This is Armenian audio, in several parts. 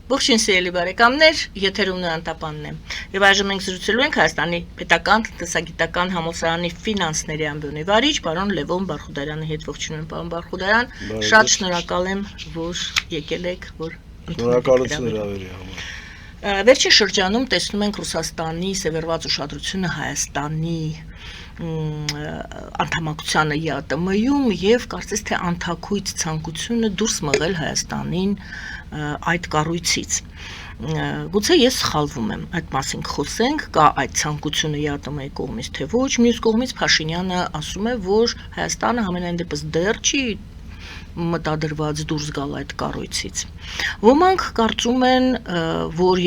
Ողջույն սիրելի բարեկամներ, եթերում Անտապանն է։ Եվ այժմ մենք զրուցելու ենք Հայաստանի Պետական տնտեսագիտական համալսարանի ֆինանսների ամբիոնի վարիչ պարոն Լևոն Բարխուդարյանի հետ։ Ողջույն, պարոն Բարխուդարյան, շատ շնորհակալ եմ, որ եկել եք, որ Շնորհակալություն հրավերի համար։ Վերջին շրջանում տեսնում ենք Ռուսաստանի սևեռված ուշադրությունը Հայաստանի անդամակցությանը ԵԱՏՄ-ում եւ կարծես թե անթակույց ցանկությունը դուրս մղել Հայաստանին այդ կառույցից։ Գուցե ես սխալվում եմ, այդ մասին խոսենք, կա այդ ցանկությունը ԵԱՏՄ-ի կողմից թե ոչ, մյուս կողմից Փաշինյանը ասում է, որ Հայաստանը համենայն դեպս դեռ չի մտադրված դուրս գալ այդ կառույցից։ Ոմանք կարծում են, որ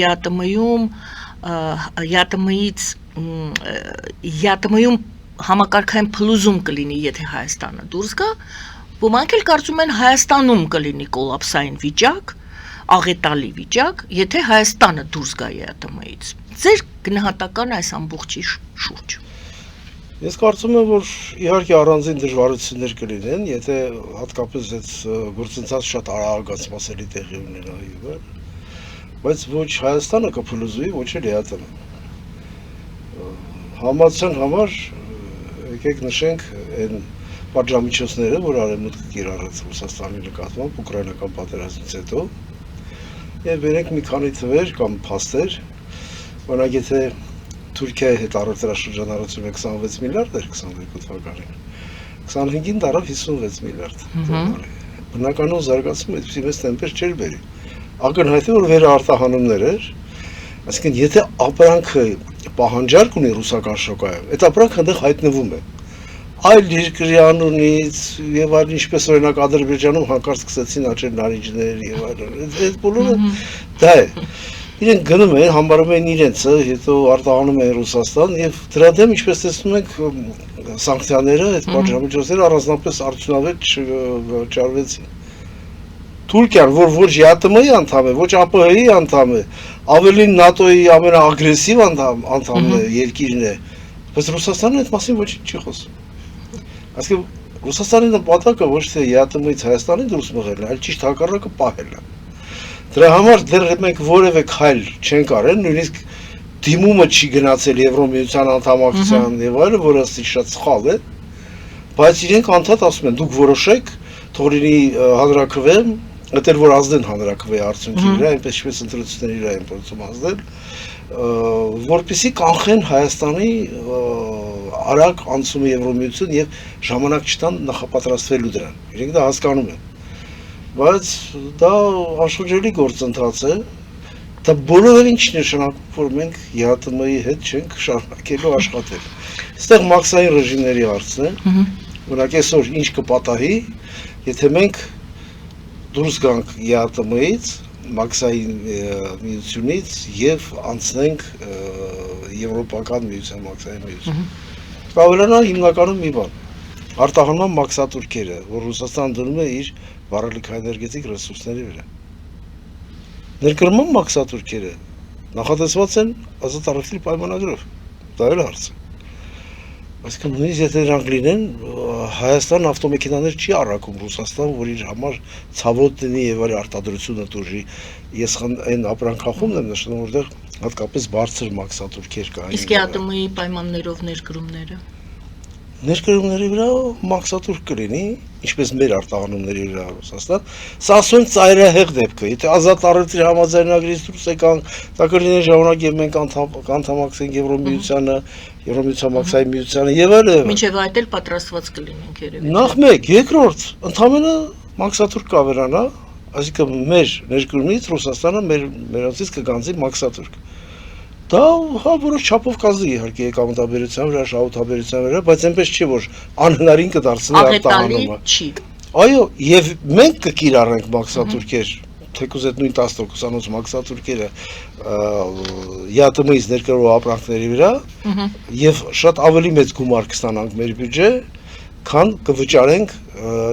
ԵԱՏՄ-ում համակարգային փլուզում կլինի, եթե Հայաստանը դուրս գա, ոմանք էլ կարծում են Հայաստանում կլինի կոլապսային վիճակ, աղետալի վիճակ, եթե Հայաստանը դուրս գա ԵԱՏՄ-ից։ Ձեր գնահատականը այս ամբողջի շուրջ։ Ես կարծում եմ, որ իհարկե առանձին դժվարություններ կլինեն, եթե հատկապես այդ գործընթացը շատ արագացմասելի տեղի ունենա եւ, բայց ոչ Հայաստանը կփլուզվի, ոչ էլ ԵԱՏՄ-ը։ Համացան համար եկեք նշենք այն պատժամիջոցները, որ արևմուտքը կիրառեց Ռուսաստանի նկատմամբ ուկրաինական պատերազմից հետո, եւ վերենք մի քանի թվեր կամ փաստեր, օրինակ եթե Թուրքիայի հետ առևտրաշրջանառությունը 26 միլիարդ էր 22 թվականին, 25-ին դարավ 56 միլիարդ դոլար։ Բնականում զարգացումը այդպիսի մեծ տեմպեր չէր բերի։ Ակնհայտ է, որ վերարտահանումներ էր, այսինքն եթե ապրանքը պահանջարկ ունի ռուսական շոկայում, այդ ապրանքը այնտեղ հայտնվում է։ Այլ երկրի անունից եւ այլ ինչպես օրինակ Ադրբեջանում հանկարծ սկսեցին աճել նարինջներ եւ այլն։ Այդ բոլորը դա է։ Իրենք գնում են, համարում են իրենցը, հետո արտահանում են Ռուսաստան եւ դրա դեմ ինչպես տեսնում ենք սանկցիաները, այդ պատժամիջոցները առանձնապես արդյունավետ չարվեցին։ Թուրքիան, որ ոչ ԵԱՏՄ-ի անդամ է, ոչ ԱՊՀ-ի անդամ է, ավելին ՆԱՏՕ-ի ամենաագրեսիվ անդամն է, երկիրն է, բայց Ռուսաստանը այդ մասին ոչինչ չի խոսում։ Այսինքն Ռուսաստանի նպատակը ոչ թե ԵԱՏՄ-ից Հայաստանի դուրս մղելն է, այլ ճիշտ հակառակը պահելն է։ Դրա համար դեռ մենք որևէ քայլ չենք արել, նույնիսկ դիմումը չի գնացել Եվրոմիության անդամակցության եւ այլը, որը շատ սխալ է, բայց իրենք անդադ ասում են, դուք որոշեք, թող լինի հանրաքվե, այդտեղ որ ազդեն հանրաքվեի արդյունքի վրա, այնպես ինչպես ընտրությունների վրա են փորձում ազդել, որպեսզի կանխեն Հայաստանի արագ անցումը Եվրոմիություն եւ ժամանակ չտան նախապատրաստվելու դրան։ Իրենք դա հասկանում են։ Բայց դա անշրջելի գործընթաց է, դա բոլորովին չի նշանակում, որ մենք ԵԱՏՄ-ի հետ չենք շարունակելու աշխատել։ Այստեղ մաքսային ռեժիմների հարցն է, օրինակ այսօր ինչ կպատահի, եթե մենք դուրս գանք ԵԱՏՄ-ից, մաքսային միությունից եւ անցնենք Եվրոպական միության մաքսային միություն։ Կավելանա հիմնականում մի բան, արտահանման մաքսատուրքերը, որ Ռուսաստան դնում է իր վառելիքաէներգետիկ ռեսուրսների վրա։ Ներկրման մաքսատուրքերը նախատեսված են ազատ առևտրի պայմանագրով, դա էլ հարց է։ Այսինքն նույնիսկ եթե դրանք լինեն, Հայաստան ավտոմեքենաներ չի առաքում Ռուսաստան, որ իր համար ցավոտ լինի եւ այլ արտադրությունը տուժի։ Ես այն ապրանքախումն եմ նշում, որտեղ հատկապես բարձր մաքսատուրքեր կային։ Իսկ ԵԱՏՄ-ի պայմաններով ներկրումները Ներկրումների վրա մաքսատուրք կլինի, ինչպես մեր արտահանումների վրա Ռուսաստան, սա ասում ծայրահեղ դեպք է, եթե ազատ առևտրի համաձայնագրից դուրս եկանք, դա կլինի ժամանակ եւ մենք անդամակցենք Եվրոմիությանը, Եվրոմիության մաքսային միությանը եւ այլն։ Մինչեւ այդ էլ պատրաստված կլինենք երևի։ Նախ մեկ, երկրորդ, ընդհանրապես մաքսատուրք կավերանա, այսինքն մեր ներկրումից Ռուսաստանը մերանցից կգանձի մաքսատուրք։ Դա հա որոշ չափով կազդի իհարկե եկամտաբերության վրա, շահութաբերության վրա, բայց այնպես չի, որ անհնարին կդարձնի արտահանումը։ Չի։ Այո, եւ մենք կկիրառենք մաքսատուրքեր, թեկուզ այդ նույն 10%-անոց մաքսատուրքերը ԵԱՏՄ-ից ներկրող ապրանքների վրա եւ շատ ավելի մեծ գումար կստանանք մեր բյուջե, քան կվճարենք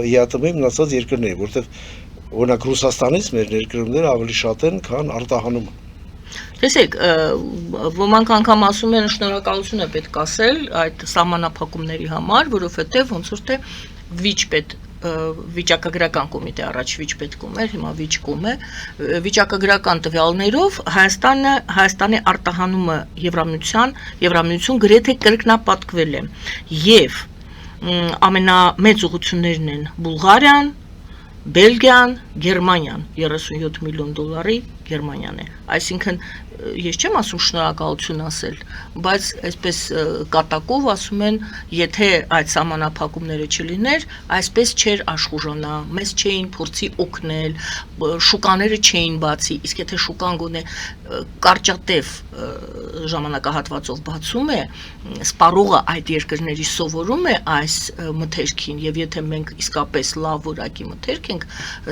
ԵԱՏՄ-ի մնացած երկրներին, որտեղ օրինակ Ռուսաստանից մեր ներկրումները ավելի շատ են, քան արտահանումը։ Տեսեք, ոմանք անգամ ասում են շնորհակալություն է պետք ասել այդ սահմանափակումների համար, որովհետև ոնց որ թե վիճպետ վիճակագրական կոմիտե առաջ վիճպետկում էր, հիմա վիճկում է, վիճակագրական տվյալներով Հայաստանի արտահանումը Եվրամիություն գրեթե կրկնապատկվել է եւ ամենամեծ ուղղություններն են Բուլղարիան, Բելգիան, Գերմանիան, 37 միլիոն դոլարի Գերմանիան է, այսինքն ես չեմ ասում շնորհակալություն ասել, բայց այսպես կատակով ասում են, եթե այդ սահմանափակումները չլիներ, այսպես չէր աշխուժանա, մեզ չէին փորձի օգնել, շուկաները չէին բացի, իսկ եթե շուկան գոնե կարճատև ժամանակահատվածով բացում է, սպառողը այդ երկրների սովորում է այս մթերքին, եւ եթե մենք իսկապես լավ որակի մթերք ենք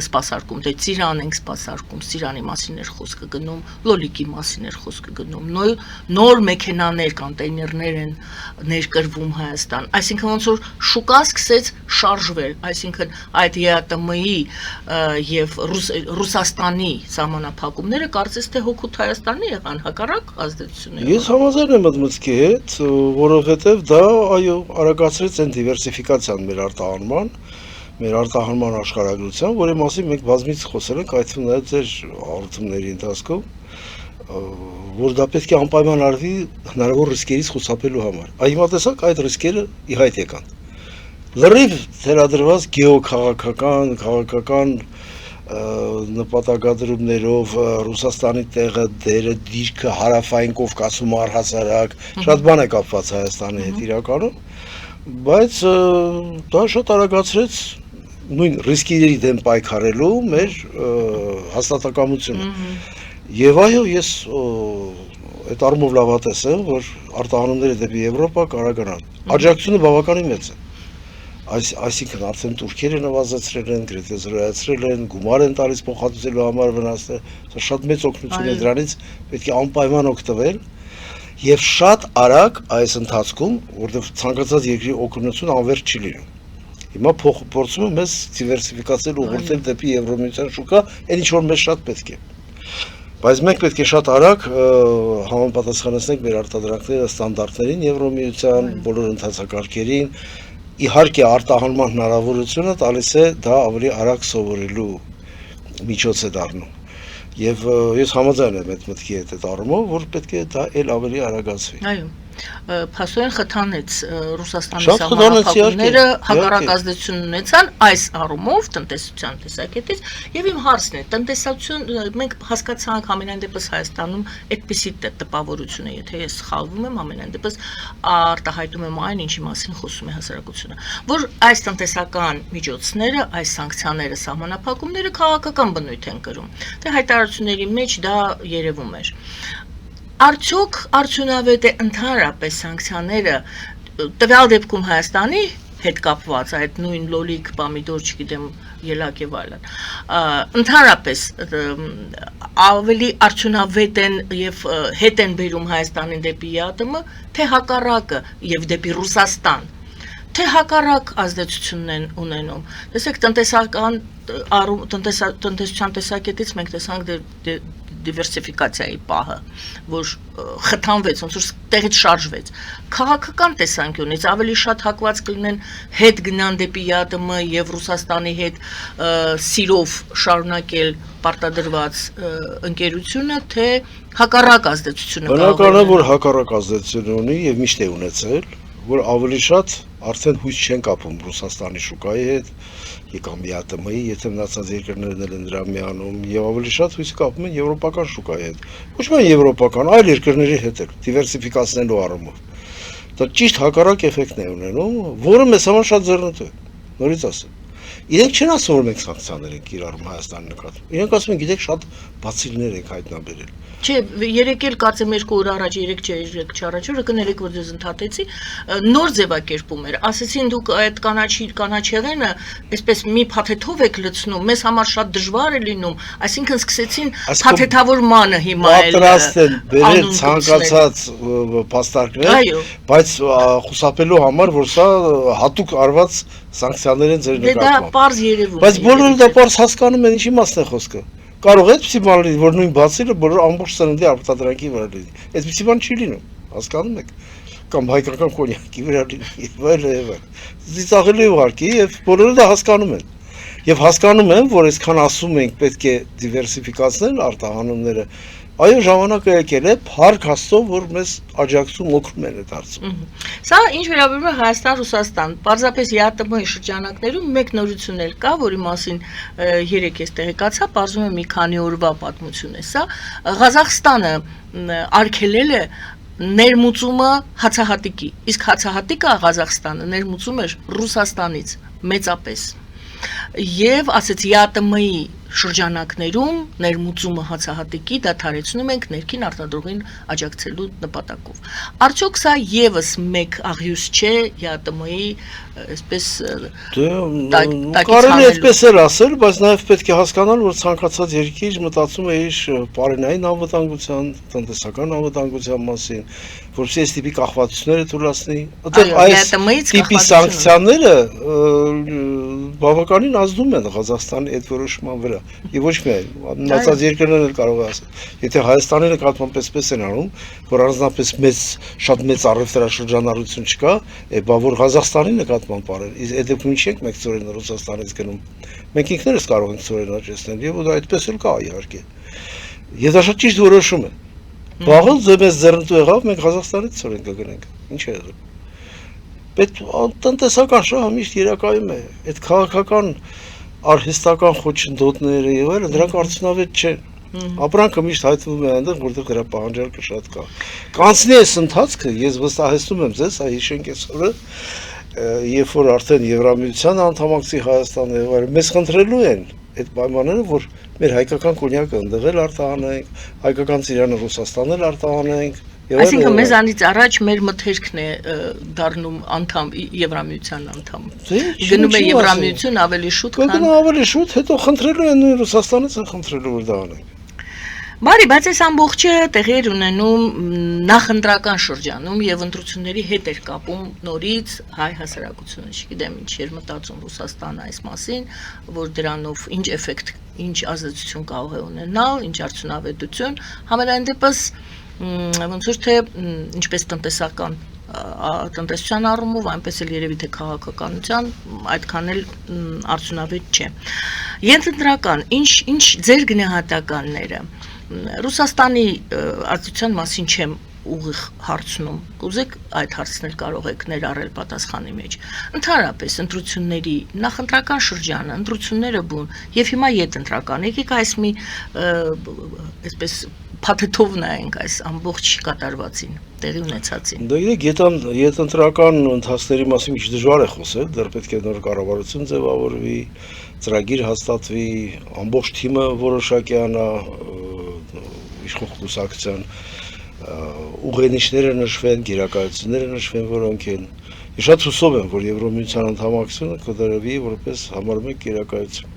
սպասարկում, դե ծիրան ենք սպասարկում, ծիրանի մասին էր խոսքը գնում, լոլիկի մասին էր խոսքը գնում, նոր մեքենաներ, կոնտեյներներ են ներկրվում Հայաստան, այսինքն ոնց որ շուկան սկսեց շարժվել, այսինքն այդ ԵԱՏՄ-ի եւ Ռուսաստանի սահմանափակումները կարծես թե հոգուտ Հայաստանի եղան, հակառակ ազդեցությունները։ Ես համաձայն եմ այդ մտքի հետ, որովհետեւ դա այո, արագացրեց այն դիվերսիֆիկացիան մեր արտահանման աշխարհագրության, որի մասին մենք բազմից խոսել ենք, այդ թվում նաև ձեր հաղորդումների ընթացքում, որ դա պետք է անպայման արվի հնարավոր ռիսկերից խուսափելու համար։ Այ հիմա տեսակ այդ ռիսկերը ի հայտ եկան։ Լրիվ թերադրված քաղաքական նպատակադրումներով Ռուսաստանի տեղը, դերը, դիրքը, հարավային Կովկասում առհասարակ, շատ բան է կապված Հայաստանի հետ իրականում, բայց դա շատ արագացրեց նույն ռիսկերի դեմ պայքարելու մեր հաստատակամությունը։ Եվ այո, ես այդ առումով լավատես եմ, որ արտահանումները դեպի Եվրոպա կարողանան։ Աջակցությունը բավականին մեծ է։ Այսինքն արդեն турքերը նվազեցրել են, գրեթե զրոյացրել են, գումար են տալիս փոխհատուցելու համար վնասները, սա շատ մեծ օգնություն է, դրանից պետք է անպայման օգտվել եւ շատ արագ այս ընթացքում, որովհետեւ ցանկացած երկրի օգնություն անվերջ չի լինում։ Հիմա փորձում եմ մեզ դիվերսիֆիկացնել ուղղորդել դեպի Եվրոմիության շուկա, այն ինչ որ մեզ շատ պետք է։ Բայց մենք պետք է շատ արագ համապատասխանեցնենք մեր արտադրանքները ստանդարտներին Եվրոմիության բոլոր ընթացակարգերին։ Իհարկե արտահանման հնարավորությունը տալիս է դա ավելի արագ սովորելու միջոց է դառնում։ Եվ ես համաձայն եմ այդ մտքի հետ այդ առումով, որ պետք է դա էլ ավելի արագացվի։ Այո, փաստորեն խթանեց Ռուսաստանի սահմանափակումները, հակառակ ազդեցություն ունեցան այս առումով տնտեսության տեսակետից, եւ իմ հարցն է, տնտեսություն մենք հասկացանք ամենայն դեպս Հայաստանում այդպիսի տպավորություն է, եթե ես սխալվում եմ, ամենայն դեպս արտահայտում եմ այն, ինչի մասին խոսում է հասարակությունը, որ այս տնտեսական միջոցները, այս սանկցիաները, սահմանափակումները քաղաքական բնույթ են կրում։ Դե հայտարարությունների մեջ դա երևում էր։ Արդյոք արդյունավետ է ընդհանրապես սանկցիաները տվյալ դեպքում Հայաստանի հետ կապված այդ նույն լոլիկ, պամիդոր, չգիտեմ, ելակ եւ այլն։ Ընդհանրապես ավելի արդյունավետ են եւ հետ են բերում Հայաստանին դեպի ԵԱՏՄ, թե հակառակը եւ դեպի Ռուսաստան, թե հակառակ ազդեցությունն են ունենում։ Տեսեք, տնտեսության տեսակետից մենք տեսանք դիվերսիֆիկացիայի պահը, որ խթանվեց, ոնց որ տեղից շարժվեց։ Քաղաքական տեսանկյունից ավելի շատ հակված կլինեն հետ գնան դեպի ԵԱՏՄ եւ Ռուսաստանի հետ սիրով շարունակել պարտադրված ընկերությունը, թե հակառակ ազդեցությունը։ Բնական է, որ հակառակ ազդեցություն ունի եւ միշտ է ունեցել, որ ավելի շատ արդեն հույս չեն կապում Ռուսաստանի շուկայի հետ, կամ ԵԱՏՄ-ի, եթե մնացած երկրներն են դրա միանում, եւ ավելի շատ հույս կապում են եվրոպական շուկայի հետ։ Ոչ միայն եվրոպական, այլ երկրների հետ էլ, դիվերսիֆիկացնելու առումով։ Դա ճիշտ հակառակ էֆեկտն է ունենում, որը մեզ համար շատ ձեռնտու է։ Նորից ասեմ։ Իրենք չեն ասում, որ մենք սանկցիաներ ենք կիրառում Հայաստանի նկատմամբ։ Իրենք ասում են, գիտեք, շատ բացիլներ ենք հայտնաբերել։ Չէ, երեք էլ կարծեմ 2 օր առաջ, 3 չառաջ օրը կներեք, որ ձեզ ընդհատեցի, նոր ձևակերպում էր։ Ասեցին դուք այդ կանաչեղենը այսպես մի փաթեթով եք լցնում, մեզ համար շատ դժվար է լինում, այսինքն սկսեցին փաթեթավորմանը հիմա էլ պատրաստ են բերել ցանկացած փաստարկներ, բայց խուսափելու համար, որ սա հատուկ արված սանկցիաներ են ձեր նկատմամբ։ Դա պարզ երևում է։ Բայց բոլորը դա պարզ հասկանում են, ինչի մասն է խոսքը։ Կարող է այդպիսի բան լինի, որ նույն բացիլը բոլոր ամբողջ սննդի արտադրանքի վրա լինի։ Այդպիսի բան չի լինում, հասկանում եք։ կամ հայկական կոնյակի վրա լինի, եւ ծիծաղելի ուղարկի եւ բոլորը դա հասկանում են։ Եվ հասկանում եմ, որ այսքան ասում ենք պետք է դիվերսիֆիկացնել արտահանումները, այո, ժամանակը եկել է, փառք Աստծո, որ մեզ աջակցում օգնում են այդ հարցում։ Սա ինչ վերաբերում է Հայաստան-Ռուսաստան, պարզապես ԵԱՏՄ-ի շրջանակներում մեկ նորություն էլ կա, որի մասին երեք ես տեղեկացա, պարզվում է մի քանի օրվա պատմություն է սա, Ղազախստանը արգելել է ներմուծումը հացահատիկի, իսկ հացահատիկը Ղազախստանը ներմուծում էր Ռուսաստանից մեծապես։ Եվ ասեց ԵԱՏՄ-ի շրջանակներում ներմուծումը հացահատիկի դադարեցնում ենք ներքին արտադրողին աջակցելու նպատակով։ Արդյոք սա եւս մեկ աղյուս չէ ԵԱՏՄ-ի այսպես կարելի է այսպես էլ ասել, բայց նաև պետք է հասկանալ, որ ցանկացած երկիր մտածում է իր պարենային անվտանգության, տնտեսական անվտանգության մասին, որովհետեւ այս տիպի կախվածությունները թույլատնի, այդտեղ այս տիպի սանկցիաները բավականին ազդում են Ղազախստանի այդ որոշման վրա։ Եվ ոչ միայն, մնացած երկրներն էլ կարող է ասել, եթե Հայաստանի նկատմամբ էսպես են անում, որ առանձնապես շատ մեծ առևտրաշրջանառություն չկա, բա որ Ղազախստանի նկատմամբ արել, իսկ այդ դեպքում ինչ ենք մենք ծորեն Ռուսաստանից գնում։ Մենք ինքներս կարող ենք ծորեն աճեցնել, եւ դա այդպես էլ կա իհարկե։ Եվ դա շատ ճիշտ որոշում է։ Վաղը մեզ ձեռնտու եղավ, մենք Ղազախստանից ծորեն կգնենք։ Ինչ է եղել։ Պետք տնտեսական շահը միշտ երակայում է, այդ քաղաքական արհեստական խոչընդոտները եւ այլն դրանք արդյունավետ չեն։ Ապրանքը միշտ հայտնվում է այնտեղ, որտեղ դրա պահանջարկը շատ կա։ Կանցնի այս ընթացքը, ես վստահեցնում եմ ձեզ, հիշենք այս օրը, երբ որ արդեն Եվրամիության անդամակցի Հայաստանը եւ այլն, մեզ խնդրելու են այդ պայմանները, որ մեր հայկական կոնյակը ընդեղ էլ արտահանենք, հայկական ծիրանը Ռուսաստան էլ արտահանենք։ Այսինքն մեզանից առաջ մեր մթերքն է դառնում անդամ Եվրամիության անդամ։ Գնում է Եվրամիություն ավելի շուտ, քան գնում ավելի շուտ, հետո խնդրելու են նույն Ռուսաստանից են խնդրելու որ դա անենք։ Բարի, բայց այս ամբողջը տեղի էր ունենում նախընտրական շրջանում եւ ընտրությունների հետ էր կապում նորից հայ հասարակությունը, չգիտեմ ինչ էր մտածում Ռուսաստանը այս մասին, որ դրանով ինչ էֆեկտ, ինչ ազդեցություն կարող է ունենալ, ինչ արդյունավետություն, համենայն դեպս ոնց որ թե ինչպես տնտեսության առումով, այնպես էլ երևի թե քաղաքականության այդքան էլ արդյունավետ չէ։ Ենթադրական, ինչ ձեր գնահատականները Ռուսաստանի ազդեցության մասին չեմ ուղիղ հարցնում, կուզեք այդ հարցն էլ կարող եք ներառել պատասխանի մեջ։ Ընդհանրապես ընտրությունների նախընտրական շրջանը, ընտրությունները բուն եւ հիմա ետընտրական, եկեք այս մի այսպես փաթեթով նայենք այս ամբողջ կատարվածին, տեղի ունեցածին։ Դա ետընտրական ընթացների մասին ինչ դժվար է խոսել, դեռ պետք է նոր կառավարություն ձևավորվի, ծրագիր հաստատվի, ամբողջ թիմը որոշակյանա, իշխող կուսակցության ուղենիշները նշվեն, գերակայությունները նշվեն, որոնք են։ Ես շատ հուսով եմ, որ Եվրամիության անդամակցությունը կդրվի որպես համարում եք գերակայություն։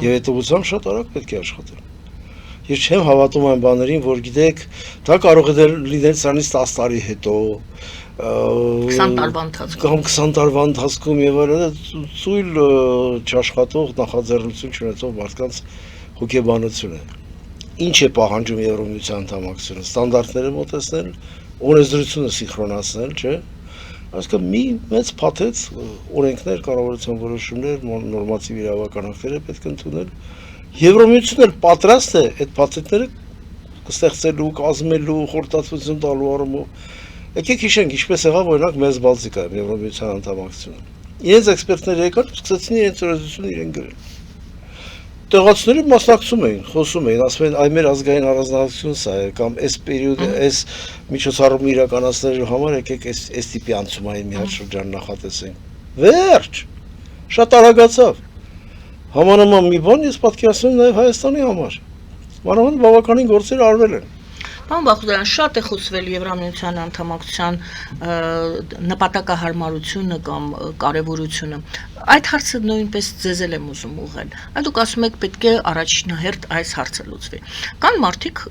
Եվ այդ ուղղությամբ շատ արագ պետք է աշխատել։ Ես չեմ հավատում այն բաներին, որ գիտեք, դա կարող է լինել սրանից 10 տարի հետո, 20 տարվա ընթացքում կամ 20 տարվա ընթացքում եւ այլն, ծույլ չաշխատող նախաձեռնություն չունեցող մարդկանց հոգեբանություն է։ Ինչ է պահանջում Եվրամիության անդամակցությունը, ստանդարտները մոտեցնել, օրենսդրությունը սինխրոնացնել, չէ՞։ Այսինքն մի մեծ փաթեթ օրենքներ, կառավարության որոշումներ, նորմատիվ իրավական ակտեր պետք է ընդունել։ Եվրամիությունն էլ պատրաստ է այդ փաթեթները կստեղծելու, կազմելու, խորհրդատվություն տալու առումով։ Եկեք հիշենք, ինչպես եղավ օրինակ մեծ Բալտիկայում Եվրամիության անդամակցությունը։ Իրենց էքսպերտները եկան, սկսեցին իրենց օրենսդրությունը իրեն գրել։ Տեղացիները մասնակցում էին, խոսում էին, ասում էին, այ մեր ազգային առանձնահատկություն սա է, կամ այս պերիոդը, այս միջոցառումը իրականացնելու համար եկեք այս տիպի անցումային մի հատ շրջան նախատեսենք։ Վերջ։ Շատ արագացավ։ Համանման մի բան ես պատկերացնում նաև Հայաստանի համար։ Մանավանդ բավականին գործեր արվել են։ Պարոն Բախուդարյան, շատ է խոսվել Եվրամիության անդամակցության նպատակահարմարությունը կամ կարևորությունը։ Այդ հարցը նույնպես ձեզ էլ եմ ուզում ուղղել։ Այդ դուք ասում եք պետք է առաջնահերթ այս հարցը լուծվի։ Կան մարդիկ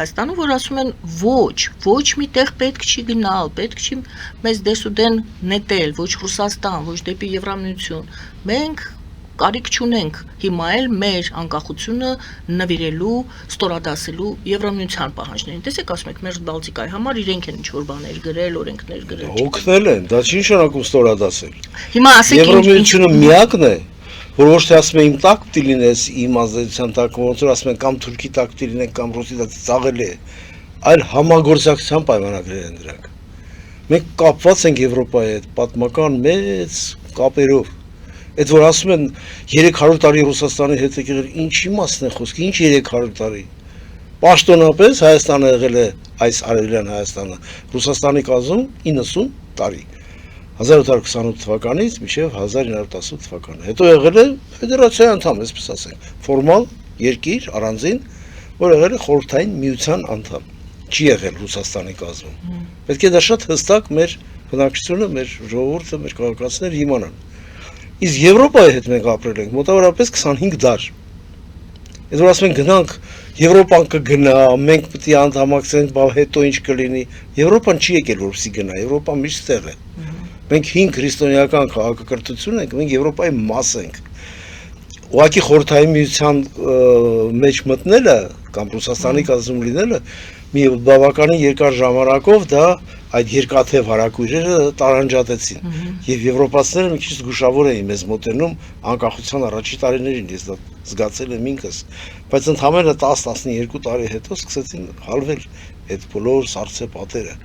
Հայաստանում, որ ասում են ոչ միտեղ պետք չի գնալ, պետք չի մեզ դեսուդեն նետել, ոչ Ռուսաստան, ոչ դեպի Եվրամիություն։ Մենք կարիք չունենք հիմա էլ մեր անկախությունը նվիրելու, ստորադասելու Եվրամիության պահանջներին։ Տեսեք, ասում եք, մեր Բալտիկայի համար իրենք են ինչ-որ բաներ գրել, օրենքներ գրել։ Օգնել են, դա չի նշանակում ստորադասել։ Հիմա ասեք Եվրամիությունը միակն է, որ ոչ թե ասում են իմ տակ պիտի լինես, իմ ազդեցության տակ, ոնց որ ասում են կամ Թուրքի տակ պիտի լինենք, կամ Ռուսի տակ ծաղելի է, այլ համագործակցության պայմանագրեր են դրանք։ Մենք կապված ենք Եվրոպայի հետ պատմական մեծ կապերով։ Այդ որ ասում են 300 տարի Ռուսաստանի հետ եկել, ինչի մասն է խոսքը, ինչ 300 տարի։ Պաշտոնապես Հայաստանը եղել է այս արևելյան Հայաստանը Ռուսաստանի կազմում 90 տարի։ 1828 թվականից մինչև 1918 թվականը։ Հետո եղել է ֆեդերացիայի անդամ, այսպես ասենք, ֆորմալ երկիր առանձին, որ եղել է խորհրդային միության անդամ։ Չի եղել Ռուսաստանի կազմում։ Պետք է դա շատ հստակ մեր բնակչությունը, մեր ժողովուրդը, մեր քաղաքացիները իմանան։ Իսկ Եվրոպայի հետ մենք ապրել ենք մոտավորապես 25 դար։ Այդ որ ասում են գնանք, Եվրոպան կգնա, մենք պետք է անդամակցենք, բա հետո ինչ կլինի։ Եվրոպան չի եկել որպեսզի գնա, Եվրոպան միշտ ստեղ է։ Մենք 5 քրիստոնեական քաղաքակրթություն ենք, մենք Եվրոպայի մաս ենք։ Ուղղակի խորհրդային միության մեջ մտնելը կամ Ռուսաստանի կազմում լինելը մի բավականին երկար ժամանակով դա այդ երկաթև հարակույրերը տարանջատեցին եւ եվրոպացիները մի քիչ զգուշավոր էին մեզ մոտենում անկախության առաջի տարիներին, ես դա զգացել եմ ինքս, բայց ընդհանրապես 10-12 տարի հետո սկսեցին հալվել այդ բոլոր սառցե պատերը։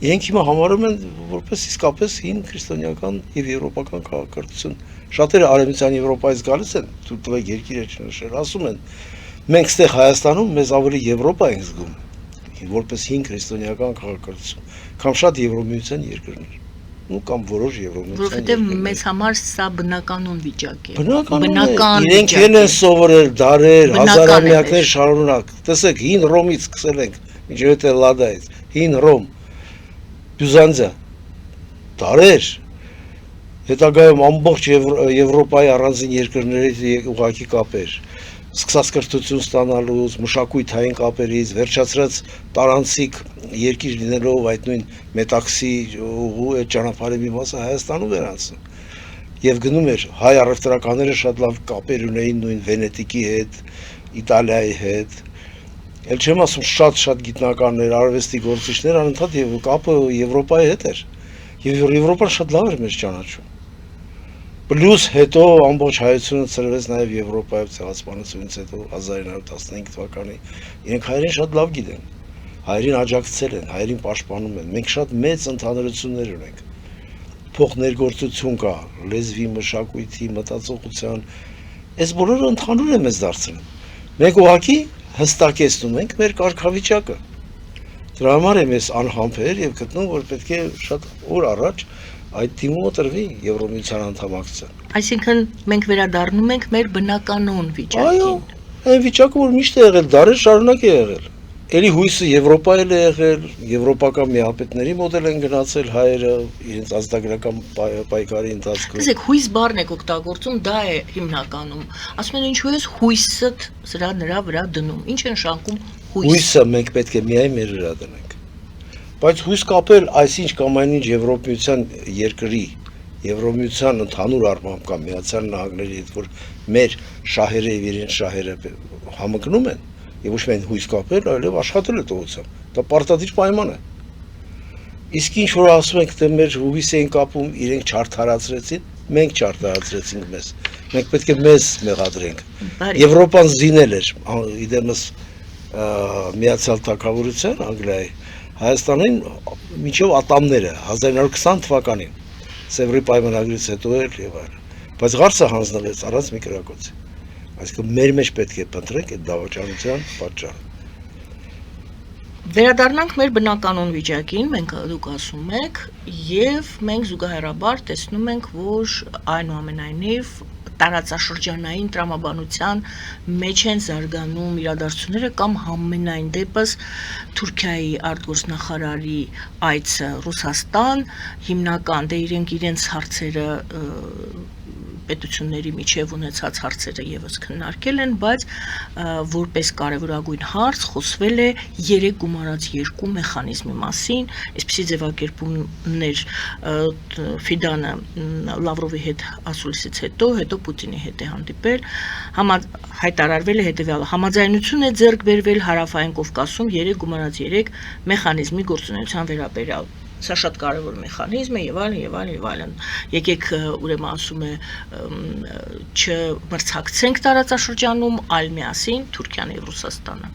Իրենք հիմա համարում են որպես իսկապես հին քրիստոնեական եւ եվրոպական քաղաքակրթություն։ Շատերը արևմտյան Եվրոպայից գալիս են, դու տվեք երկիրը չնշել, ասում են մենք ստեղ Հայաստանում մեզ ավելի Եվրոպա ենք զգում, որպես հին քրիստոնեական քաղաքակրթություն, կամ շատ Եվրոմիության երկրներ, ու կամ որոշ Եվրոմիության երկրներ։ Որովհետև մեզ համար սա բնականon վիճակ է։ Բնական իրենք են սովորել դարեր, հազարամյակներ շարունակ։ Տեսեք, հին Ռոմից սկսել ենք, մինչև այդ Էլլադայից, հին Ռոմ, Բյուզանդիա, դարեր, հետագայում ամբողջ Եվրոպայի առանձին երկրների ուղղակի կապեր, սկսած կրթություն ստանալուց, մշակույթային կապերից, վերջացրած տարանցիկ երկիր լինելով այդ նույն մետաքսի ուղու այդ ճանապարհի մի մասը Հայաստանում էր անցնում։ Եվ գնում էր հայ առևտրականները շատ լավ կապեր ունեին նույն Վենետիկի հետ, Իտալիայի հետ։ Էլ չեմ ասում շատ գիտնականներ, արվեստի գործիչներ անընդհատ եւ կապը Եվրոպայի հետ էր։ Եվ Եվրոպան շատ լավ էր մեզ ճանաչում։ Պլյուս հետո ամբողջ հայությունը ծրվեց նաև Եվրոպայով ցեղասպանությունից հետո 1915 թվականի։ Իրենք հայերին շատ լավ գիտեն, հայերին աջակցել են, հայերին պաշտպանում են։ Մենք շատ մեծ ընդհանրություններ ունենք։ Փոխներգործություն կա, լեզվի, մշակույթի, մտածողության, այս բոլորը ընդհանուր է մեզ դարձնում։ Մենք ուղղակի հստակեցնում ենք մեր կարգավիճակը։ Դրա համար է մեզ անհամբեր եւ գտնում, որ պետք է շատ օր առաջ այդ դիմումը տրվի Եվրոմիության անդամակցության։ Այսինքն մենք վերադառնում ենք մեր բնականon վիճակին։ Այո, այն վիճակը, որ միշտ է եղել, դարեր շարունակ է եղել։ Էլի հույսը Եվրոպայել է եղել, եվրոպական միապետների մոդել են գնացել հայերը իրենց ազգագրական պայքարի ընթացքում։ Տեսեք, հույս բառն եք օգտագործում, դա է հիմնականում։ Ասում են ինչու ես հույսդ նրա վրա դնում։ Ինչ է նշանակում հույս։ Հույսը մենք պետք է միայն մեր վրա դնենք։ Բայց հույս կապել այսինչ կամ այնինչ Եվրոպիության երկրի, Եվրոմիության ընդհանուր առմամբ կամ Միացյալ Նահանգների հետ, որ մեր շահերը եւ իրենց շահերը համընկնում են, եւ ոչ միայն հույս կապել, այլև աշխատել է տողությամբ։ Դա պարտադիր պայման է։ Իսկ ինչ որ ասում ենք, թե մեր հույս էին կապում, իրենք չարդարացրեցին, մենք չարդարացրեցինք մեզ։ Մենք պետք է մեզ մեղադրենք։ Եվրոպան զինել էր, իդեմս Միացյալ Թագավորության Անգլիայի Հայաստանին մինչև ատամները 1920 թվականին Սևրի պայմանագրից հետո էր եւ այլն, բայց Ղարսը հանձնվեց առանց մի կրակոցի։ Այսինքն մեր մեջ պետք է փնտրենք այդ դավաճանության պատճառը։ Վերադառնանք մեր բնականon վիճակին, դուք ասում եք, եւ մենք զուգահեռաբար տեսնում ենք, որ այնուամենայնիվ տարածաշրջանային տրամաբանության մեջ են զարգանում իրադարձությունները կամ համենայն դեպս Թուրքիայի արտգործնախարարի այցը Ռուսաստան հիմնական դե իրենց հարցերը պետությունների միջև ունեցած հարցերը եւս քննարկել են, բայց որպես կարևորագույն հարց խոսվել է 3 գումարած 2 մեխանիզմի մասին, այսպիսի ձևակերպումներ Ֆիդանը Լավրովի հետ ասուլիսից հետո Պուտինի հետ է հանդիպել, հայտարարվել է հետևյալը. համաձայնություն է ձեռք բերվել Հարավային Կովկասում 3 գումարած 3 մեխանիզմի գործունեության վերաբերյալ։ Սա շատ կարևոր մեխանիզմ է եւ այլն։ Եկեք ուրեմն ասում է չմրցակցենք տարածաշրջանում, այլ միասին Թուրքիան եւ Ռուսաստանը,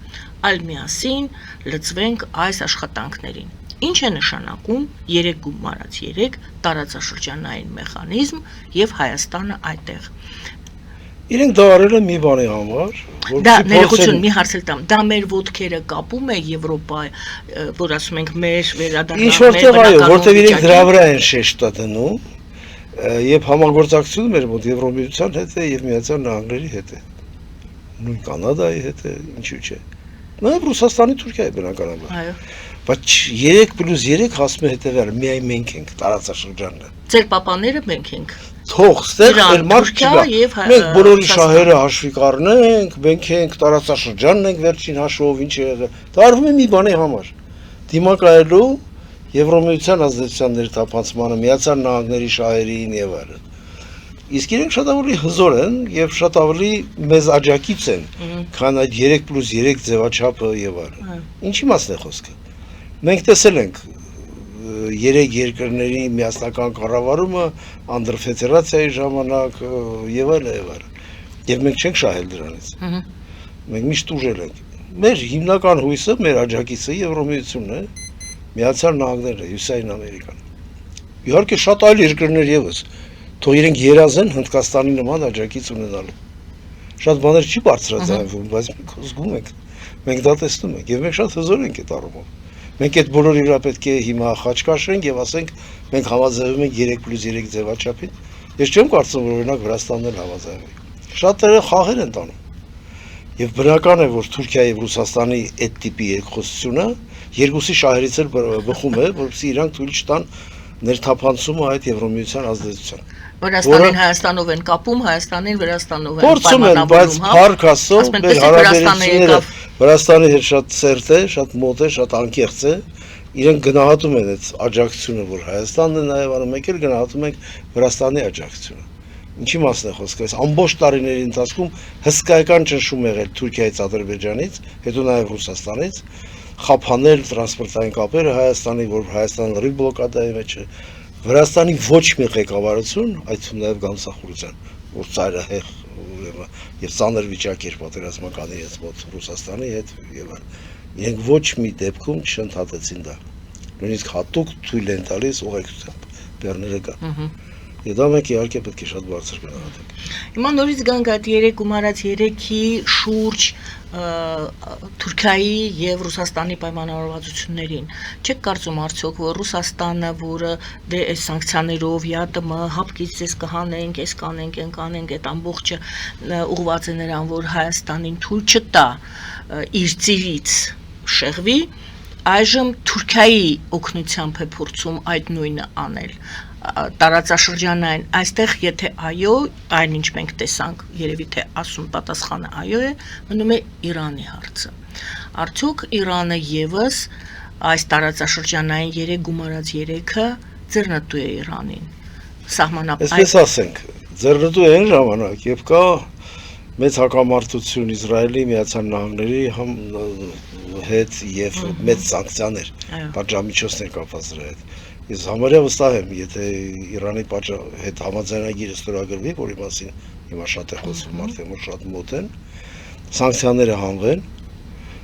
այլ միասին լծվենք այս աշխատանքներին։ Ինչ է նշանակում 3 գումարած 3 տարածաշրջանային մեխանիզմ եւ Հայաստանը այդտեղ։ Իրենք դա արել են մի բանի համար, Դա ներողություն, մի հարց էլ տամ, դա մեր ոտքերը կապում է Եվրոպա, որ ասում ենք մեր վերադառնալու, որտեղ իրենք դրա վրա են շեշտը դնում, եւ համագործակցությունը մեր մոտ Եվրոմիության հետ է եւ Միացյալ Նահանգների հետ է, նույն Կանադայի հետ է, ինչու՞ չէ։ Նաեւ Ռուսաստանի, Թուրքիայի բնականաբար։ Այո։ Բայց 3+3 հասնում է հետեւյալ, միայն մենք ենք տարածաշրջանն։ Ձեր պապաները մենք ենք։ Թող ստեղ էլ մարդ չկա։ Մենք բոլորի շահերը հաշվի կառնենք, մենք ենք տարածաշրջանն ենք վերջին հաշվով, ինչ է եղել։ Դա արվում է մի բանի համար։ Դիմակայելու Եվրոմիության ազդեցության ներթափանցմանը, Միացյալ Նահանգների շահերին եւ այլն։ Իսկ իրենք շատ ավելի հզոր են եւ շատ ավելի մեզ աջակից են, քան այդ 3+3 ձևաչափը եւ այլն։ Ինչի մասն է խոսքը։ Մենք տեսել ենք 3 երկրների միասնական կառավարումը անդրֆեդերացիայի ժամանակ եւ այլն։ Եվ մենք չենք շահել դրանից։ Մենք միշտ ուժել ենք։ Մեր հիմնական հույսը, մեր աջակիցը Եվրոմիությունն է, Միացյալ Նահանգները, Հյուսիսային Ամերիկան։ Իհարկե շատ այլ երկրներ եւս, թող իրենք երազեն Հնդկաստանի նման աջակից ունենալու։ Շատ բաներ չի բարձրացվում, բայց մենք զգում ենք, մենք դա տեսնում ենք եւ մենք շատ հզոր ենք այդ առումով։ Մենք այդ բոլորի վրա պետք է հիմա խաչ կաշենք եւ ասենք մենք համաձայնվում ենք 3+3 ձևաչափին։ Ես չեմ կարծում, որ օրինակ Վրաստանն էլ հավասարվի։ Շատերը խաղեր են տանում։ Եվ բնական է, որ Թուրքիայի եւ Ռուսաստանի այդ տիպի երկխոսությունը երկուսի շահերից էլ բխում է, որովհետեւ իրանք թույլ չտան ներթափանցումը այդ Եվրոմիության ազդեցության։ Վրաստանին Հայաստանով են կապում, Հայաստանին Վրաստանով են փորձում են, բայց փառք Աստծո, մեր հարաբերությունները Վրաստանի հետ շատ սերտ է, շատ մոտ է, շատ անկեղծ է։ Իրենք գնահատում են այդ աջակցությունը, որ Հայաստանն է նաև անում, մենք էլ գնահատում ենք Վրաստանի աջակցությունը։ Ինչի մասն է խոսքը, այս ամբողջ տարիների ընթացքում հսկայական ճնշում եղել Թուրքիայից, Ադրբեջանից, հետո նաև Ռուսաստանից, խափանել տրանսպորտային կապերը Հայաստանի, որ Հայաստանը լրիվ բլոկադայի մեջ է։ Վրաստանի ոչ մի ղեկավարություն, այդ թվում նաև Գամսախուրդյան, որ ծայրահեղ եւ ծանր վիճակ էր պատերազմական իրենց մոտ Ռուսաստանի հետ եւ այլն։ Իրենք ոչ մի դեպքում չընդհատեցին դա։ Նույնիսկ հատուկ թույլ են տալիս ուղեկցությամբ բեռները կան։ Եվ դա մենք իհարկե պետք է շատ բարձր գնահատենք։ Հիմա նորից գանք այդ 3 գումարած 3-ի շուրջ Թուրքիայի եւ Ռուսաստանի պայմանավորվածություններին։ Չեք կարծում արդյոք, որ Ռուսաստանը, որը դե այս սանկցիաներով ԵԱՏՄ հապկից ես կհանենք, այս կանենք, այն կանենք, այդ ամբողջը ուղղված է նրան, որ Հայաստանին թույլ չտա իր ծիրից շեղվի, այժմ Թուրքիայի օգնությամբ է փորձում այդ նույնը անել։ Տարածաշրջանային այստեղ եթե այո, այնինչ մենք տեսանք, երևի թե ասում պատասխանը այո է, մնում է Իրանի հարցը։ Արդյոք Իրանը եւս այս տարածաշրջանային 3 գումարած 3-ը ձեռնտու է Իրանին։ Սահմանապահ։ Այսպես ասենք, ձեռնտու է այն ժամանակ, երբ կա մեծ հակամարտություն Իսրայելի, Միացյալ Նահանգների հետ եւ մեծ սանկցիաներ, պատժամիջոցներ կապված դրա հետ։ Ես համարյա վստահ եմ, եթե Իրանի հետ համաձայնագիրը ստորագրվի, որի մասին հիմա շատ է խոսվում, արդեն որ շատ մոտ են, սանկցիաները հանվեն,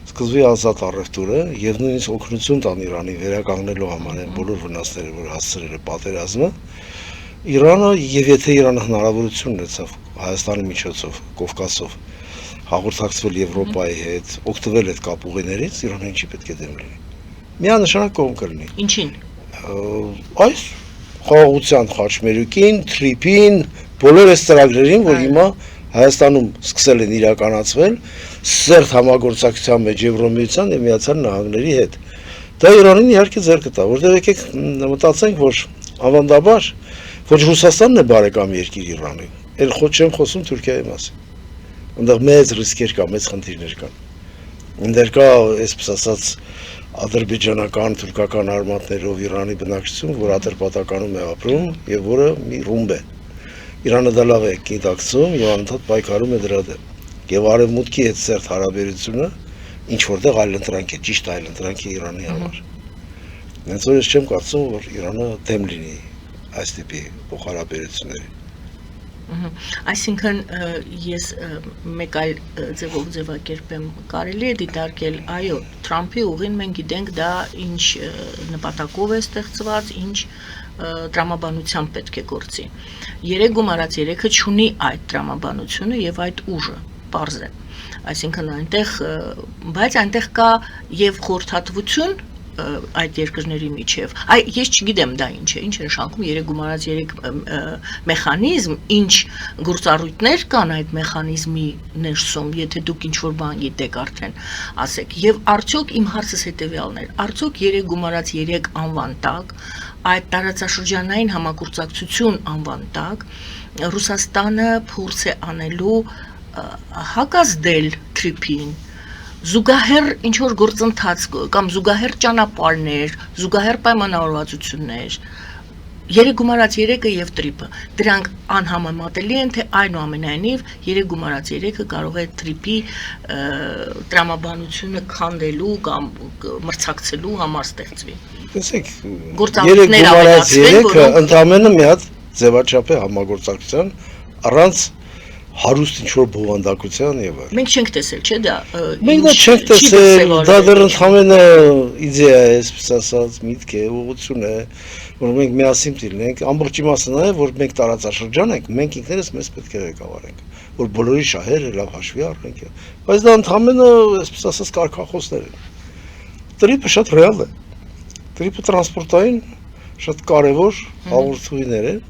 սկսվի ազատ առևտուրը եւ նույնիսկ օգնություն տան Իրանին վերականգնելու համար այն բոլոր վնասները, որ հասցրել է պատերազմը, Իրանը եւ եթե Իրանը հնարավորություն ունեցավ Հայաստանի միջոցով, Կովկասով հաղորդակցվել Եվրոպայի հետ, օգտվել այդ կապուղիներից, Իրանը ինչի պետք է դեմ լինի։ Միանշանակ կողմ կլինի։ Ինչին։ Այս խաղաղության խաչմերուկին, թրիփին, բոլոր այս ծրագրերին, որ հիմա Հայաստանում սկսել են իրականացվել սերտ համագործակցության մեջ Եվրոմիության եւ Միացյալ Նահանգների հետ։ Դա Իրանին իհարկե ձեռք տա, որտեղ եկեք մտածենք, որ ավանդաբար ոչ Ռուսաստանն է բարեկամ երկիր Իրանին, Էլ չեմ խոսում Թուրքիայի մասին։ Այնտեղ մեծ ռիսկեր կա, մեծ խնդիրներ կան։ Այնտեղ կա, այսպես ասած, ադրբեջանական, թուրքական արմատներով Իրանի բնակչություն, որ Ադրբեջանում է ապրում եւ որը մի ռումբ է։ Իրանը դա լավ է գիտակցում եւ անընդհատ պայքարում է դրա դեմ։ Եվ արևմուտքի հետ ծերտ հարաբերությունը ինչ որտեղ այլընտրանք է, ճիշտ այլընտրանք է Իրանի համար։ Հենց որ ես չեմ կարծում, որ Իրանը դեմ լինի այս տիպի փոխհարաբերությունների։ Այսինքն ես մեկ այլ ձևով ձևակերպեմ, կարելի է դիտարկել, այո, Թրամփի ուղին մենք գիտենք դա ինչ նպատակով է ստեղծված, ինչ տրամաբանությամբ պետք է գործի։ 3 գումարած 3-ը չունի այդ տրամաբանությունը եւ այդ ուժը, պարզ է։ Այսինքն այնտեղ, բայց այնտեղ կա եւ խորհրդատվություն այդ երկրների միջև։ Ես չգիտեմ դա ինչ է, ինչ է նշանակում 3 գումարած 3 մեխանիզմ, ինչ գործառույթներ կան այդ մեխանիզմի ներսում, եթե դուք ինչ-որ բան գիտեք արդեն, ասեք։ Եվ արդյոք իմ հարցս հետևյալն էր, արդյոք 3 գումարած 3 անվան տակ, այդ տարածաշրջանային համագործակցություն անվան տակ, Ռուսաստանը փորձ է անելու հակազդել Թրիփին, զուգահեռ ինչ-որ գործընթաց կամ զուգահեռ ճանապարհներ, զուգահեռ պայմանավորվածություններ, 3 գումարած 3-ը եւ Թրիփը, դրանք անհամեմատելի են, թե այնուամենայնիվ 3 գումարած 3-ը կարող է Թրիփի տրամաբանությունը քանդելու կամ մրցակցելու համար ստեղծվի։ Տեսեք, 3 Գործառույթներ գումարած ավելացվեն, 3-ը ընդամենը մի հատ ձևաչափ է համագործակցության առանց հարուստ ինչ-որ բովանդակության եւ այլն։ Մենք չենք տեսել, չէ՞ դա։ Մենք դա չենք տեսել, դա դեռ ընդամենը իդեա է, այսպես ասած, միտք է, ուղղություն է, որ մենք միասին լինենք, ամբողջ իմաստը նա է, որ մենք տարածաշրջան ենք, մենք ինքներս մեզ պետք է ղեկավարենք, որ բոլորի շահերը լավ հաշվի առնենք։ Բայց դա ընդամենը, այսպես ասած, կարգախոսներ են։ Տրիպը շատ ռեալ է։ Տրիպը տրանսպորտային շատ կարևոր հաղորդումներ են,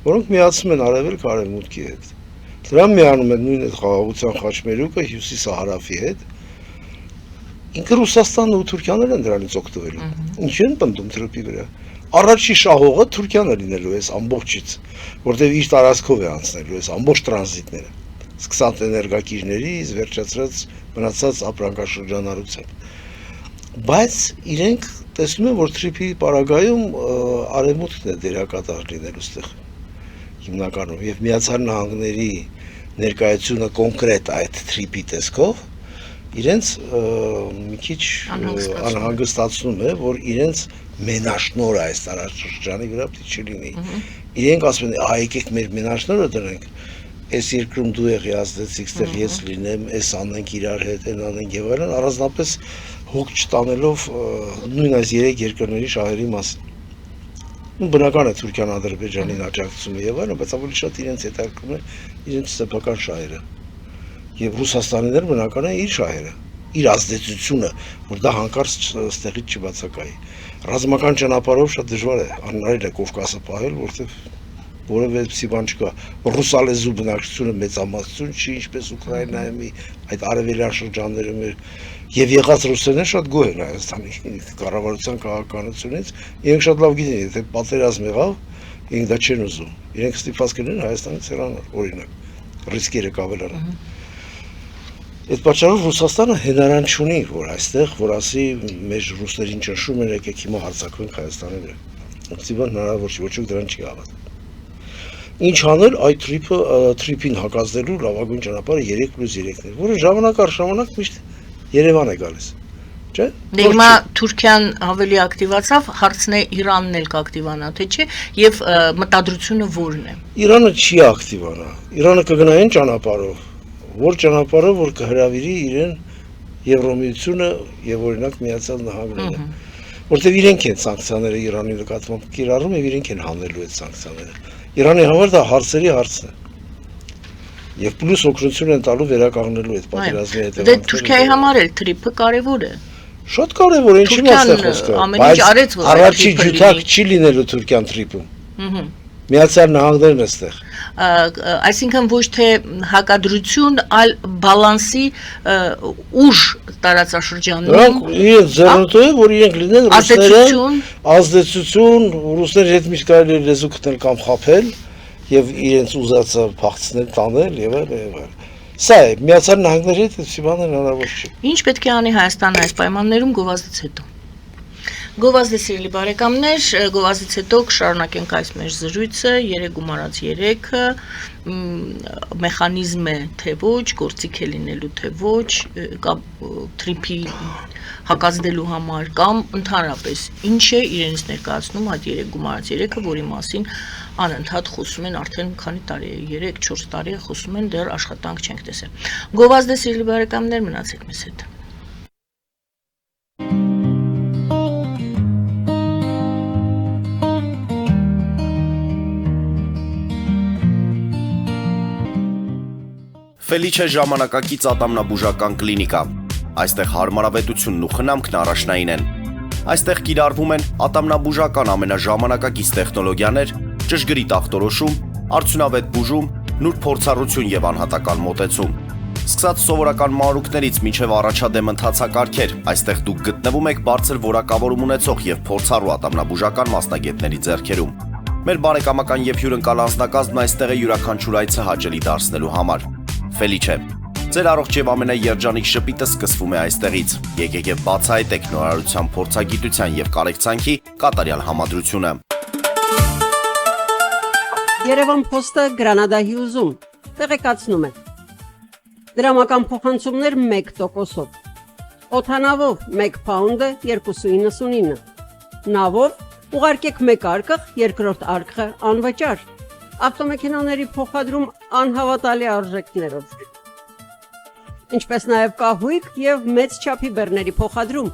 որոնք միացում են արևելք արևմուտքի հետ։ Դրան միանում են նույն այդ խաղաղության խաչմերուկը հյուսիսահարավի հետ։ Ինքը Ռուսաստանն ու Թուրքիան են դրանից օգտվելու։ Ինչ են պնդում Թրիփի վրա։ Առաջի շահողը Թուրքիան է լինելու այս ամբողջից, որտեղ իր տարածքով է անցնելու այս ամբողջ տրանզիտները։ Սկսած էներգակիրներից, վերջացրած մնացած ապրանքաշրջանառությամբ։ Բայց իրենք տեսնում են, որ Թրիփի պարագայում արևմուտքն է դերակատար լինելու ստեղ։ Հիմնականում եւ Միացյալ Նահանգների ներկայությունը կոնկրետ այդ Թրիփի տեսքով իրենց մի քիչ անհանգստացնում է, որ իրենց մենաշնորհը այս տարածաշրջանի վրա պետք չլինի։ Իրենք ասում են, եկեք մեր մենաշնորհը դրենք, այս երկրում դու եղի ազդեցիկ, ստեղ ես լինեմ, այս անենք իրար հետ, այն անենք եւ այլն, առանձնապես հոգ չտանելով նույն այս 3 երկրների շահերի մասին։ Բնական է Թուրքիան Ադրբեջանին աջակցում եւ այլն, բայց ավելի շատ իրենց հետաքրքրում է իրենց սեփական շահերը։ Եվ Ռուսաստանին էլ բնական է իր շահերը, իր ազդեցությունը, որ դա հանկարծ ստեղից չբացակայի։ Ռազմական ճանապարհով շատ դժվար է, անհնարին է Կովկասը պահել, որտեղ որևէ բան չկա։ Ռուսալեզու բնակչությունը մեծամասնություն չի, ինչպես Ուկրաինայում, այդ արևելյան շրջաններում էր։ Եվ եղած ռուսերեն շատ գոհ են Հայաստանի կառավարության քաղաքականությունից, իրենք շատ լավ գիտեն, եթե պատերազմ եղավ, իրենք դա չեն ուզում։ Իրենք ստիպված կլինեն Հայաստանից հեռանալ, օրինակ, ռիսկերը կավելանան։ Այդ պատճառով Ռուսաստանը հնարան չունի, որ այստեղ, որ ասի մեր ռուսներին ճնշում են, եկեք հիմա հարձակվենք Հայաստանի վրա։ Ստիպան հնարավոր չի, ոչ ոք դրան չի հավատում։ Ինչ անել այդ Թրիփին հակազդելու լավագույն ճանապարհը 3+3-ն է, որը ժամանակ առ ժամանակ միշտ Երևան է գալիս, չէ՞։ Դե հիմա Թուրքիան ավելի ակտիվացավ, հարցն է Իրանն էլ կակտիվանա, թե չէ, եւ մտադրությունը ո՞րն է։ Իրանը չի ակտիվանա։ Իրանը կգնա այն ճանապարհով, որ ճանապարհով որ կհրավիրի իրեն Եվրոմիությունը եւ օրինակ Միացյալ Նահանգները, որտեղ իրենք են սանկցիաները Իրանի նկատմամբ կիրառում եւ իրենք են հանելու այդ սանկցիաները։ Իրանի համար դա հարցերի հարցն է։ Եվ պլյուս օգնություն են տալու վերականգնելու այդ պատերազմի հետևանքները։ Դե Թուրքիայի համար էլ Թրիփը կարևոր է։ Շատ կարևոր է, ինչի մասն է խոսքը։ Բայց առաջի ջութակ չի լինելու Թուրքիան Թրիփում։ Միացյալ Նահանգներն էստեղ։ Այսինքն ոչ թե հակադրություն, այլ բալանսի ուժ տարածաշրջանում։ Նրանք իրենց ձեռնտու է, որ իրենք լինեն ռուսները ազդեցություն, ռուսների հետ միշտ կարելի է լեզու գտնել կամ խաբել, եւ իրենց ուզածը փախցնել, տանել եւ այլն։ Սա է, Միացյալ Նահանգների հետ այդպիսի բաներ հնարավոր չէ։ Ինչ պետք է անի Հայաստանը այս պայմաններում գովազդից հետո։ Գովազդի սիրելի բարեկամներ, գովազդից հետո կշարունակենք այս մեր զրույցը 3 գումարած 3-ը մեխանիզմ է թե ոչ, գործիք է լինելու թե ոչ, կամ թրիփի հակազդելու համար կամ ընդհանրապես ինչ է իրենից ներկայացնում այդ 3 գումարած 3-ը, որի մասին անընդհատ խոսում են արդեն քանի տարի է, 3-4 տարի է խոսում են, դեռ աշխատանք չենք տեսել։ Գովազդի սիրելի բարեկամներ, մնացեք մեզ հետ։ Ֆելիչե ժամանակակից ատամնաբուժական կլինիկա։ Այստեղ հարմարավետությունն ու խնամքն առաջնային են։ Այստեղ կիրառվում են ատամնաբուժական ամենաժամանակակից տեխնոլոգիաներ, ճշգրիտ ախտորոշում, արդյունավետ բուժում, նուրբ փորձառություն եւ անհատական մոտեցում։ Սկսած սովորական մանրուքներից մինչև առաջադեմ ընթացակարգեր, այստեղ դուք գտնվում եք բարձր որակավորում ունեցող եւ փորձառու ատամնաբուժական մասնագետների ձեռքերում։ Մեր բարեկամական եւ հյուրընկալ անձնակազմն այստեղ է յուրաքանչյուր այցը հաճելի դարձնելու համար։ Ֆելիչե, ձեր առողջ եւ ամենաերջանիկ շպիտը սկսվում է այստեղից։ Եկեք եւ բացահայտեք նորարարության փորձագիտության եւ կարեկցանքի կատարյալ համադրությունը։ Երևան Փոստը Գրանադա Հյուզում տեղեկացնում է։ Դրամական փոխանցումներ 1%-ով։ Օդանավով 1 պաունդը 2.99։ Նավով ուղարկեք 1 արկղ, երկրորդ արկղը անվճար։ Ավտոմեքենաների փոխադրում անհավատալի արժեքներով։ Ինչպես նաև կահույք եւ մեծ չափի բեռների փոխադրում։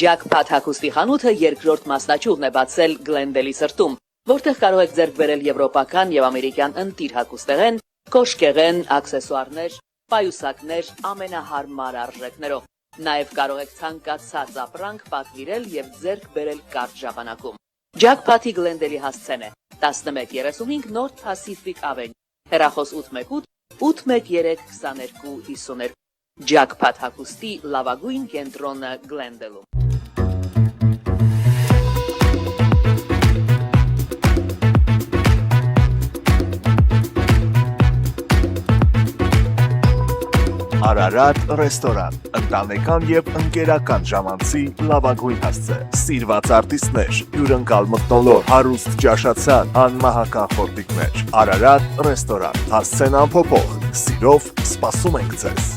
Jackpot հագուստի խանութը երկրորդ մասնաճյուղն է բացել Գլենդելի սրտում, որտեղ կարող եք ձեռք բերել եվրոպական եւ ամերիկյան ընտիր հագուստեղեն, կոշկեղեն, աքսեսուարներ, պայուսակներ ամենահարմար արժեքներով։ Նաև կարող եք ցանկացած ապրանք պատվիրել եւ ձեռք բերել կարճ ժամանակում։ Jackpot-ի Գլենդելի հասցեն է 1135 North Pacific Avenue, հեռախոս 818 813 2252։ Jackpot հագուստի լավագույն կենտրոնը Գլենդելում։ Արարատ ռեստորան, ընտանեկան եւ ընկերական ժամանցի լավագույն հասցե, սիրված արտիստներ, հյուրընկալ մթնոլորտ, հարուստ ճաշացան, անմահական խորտիկներ, Արարատ ռեստորան, հասցեն անփոփոխ, սիրով սպասում ենք ձեզ։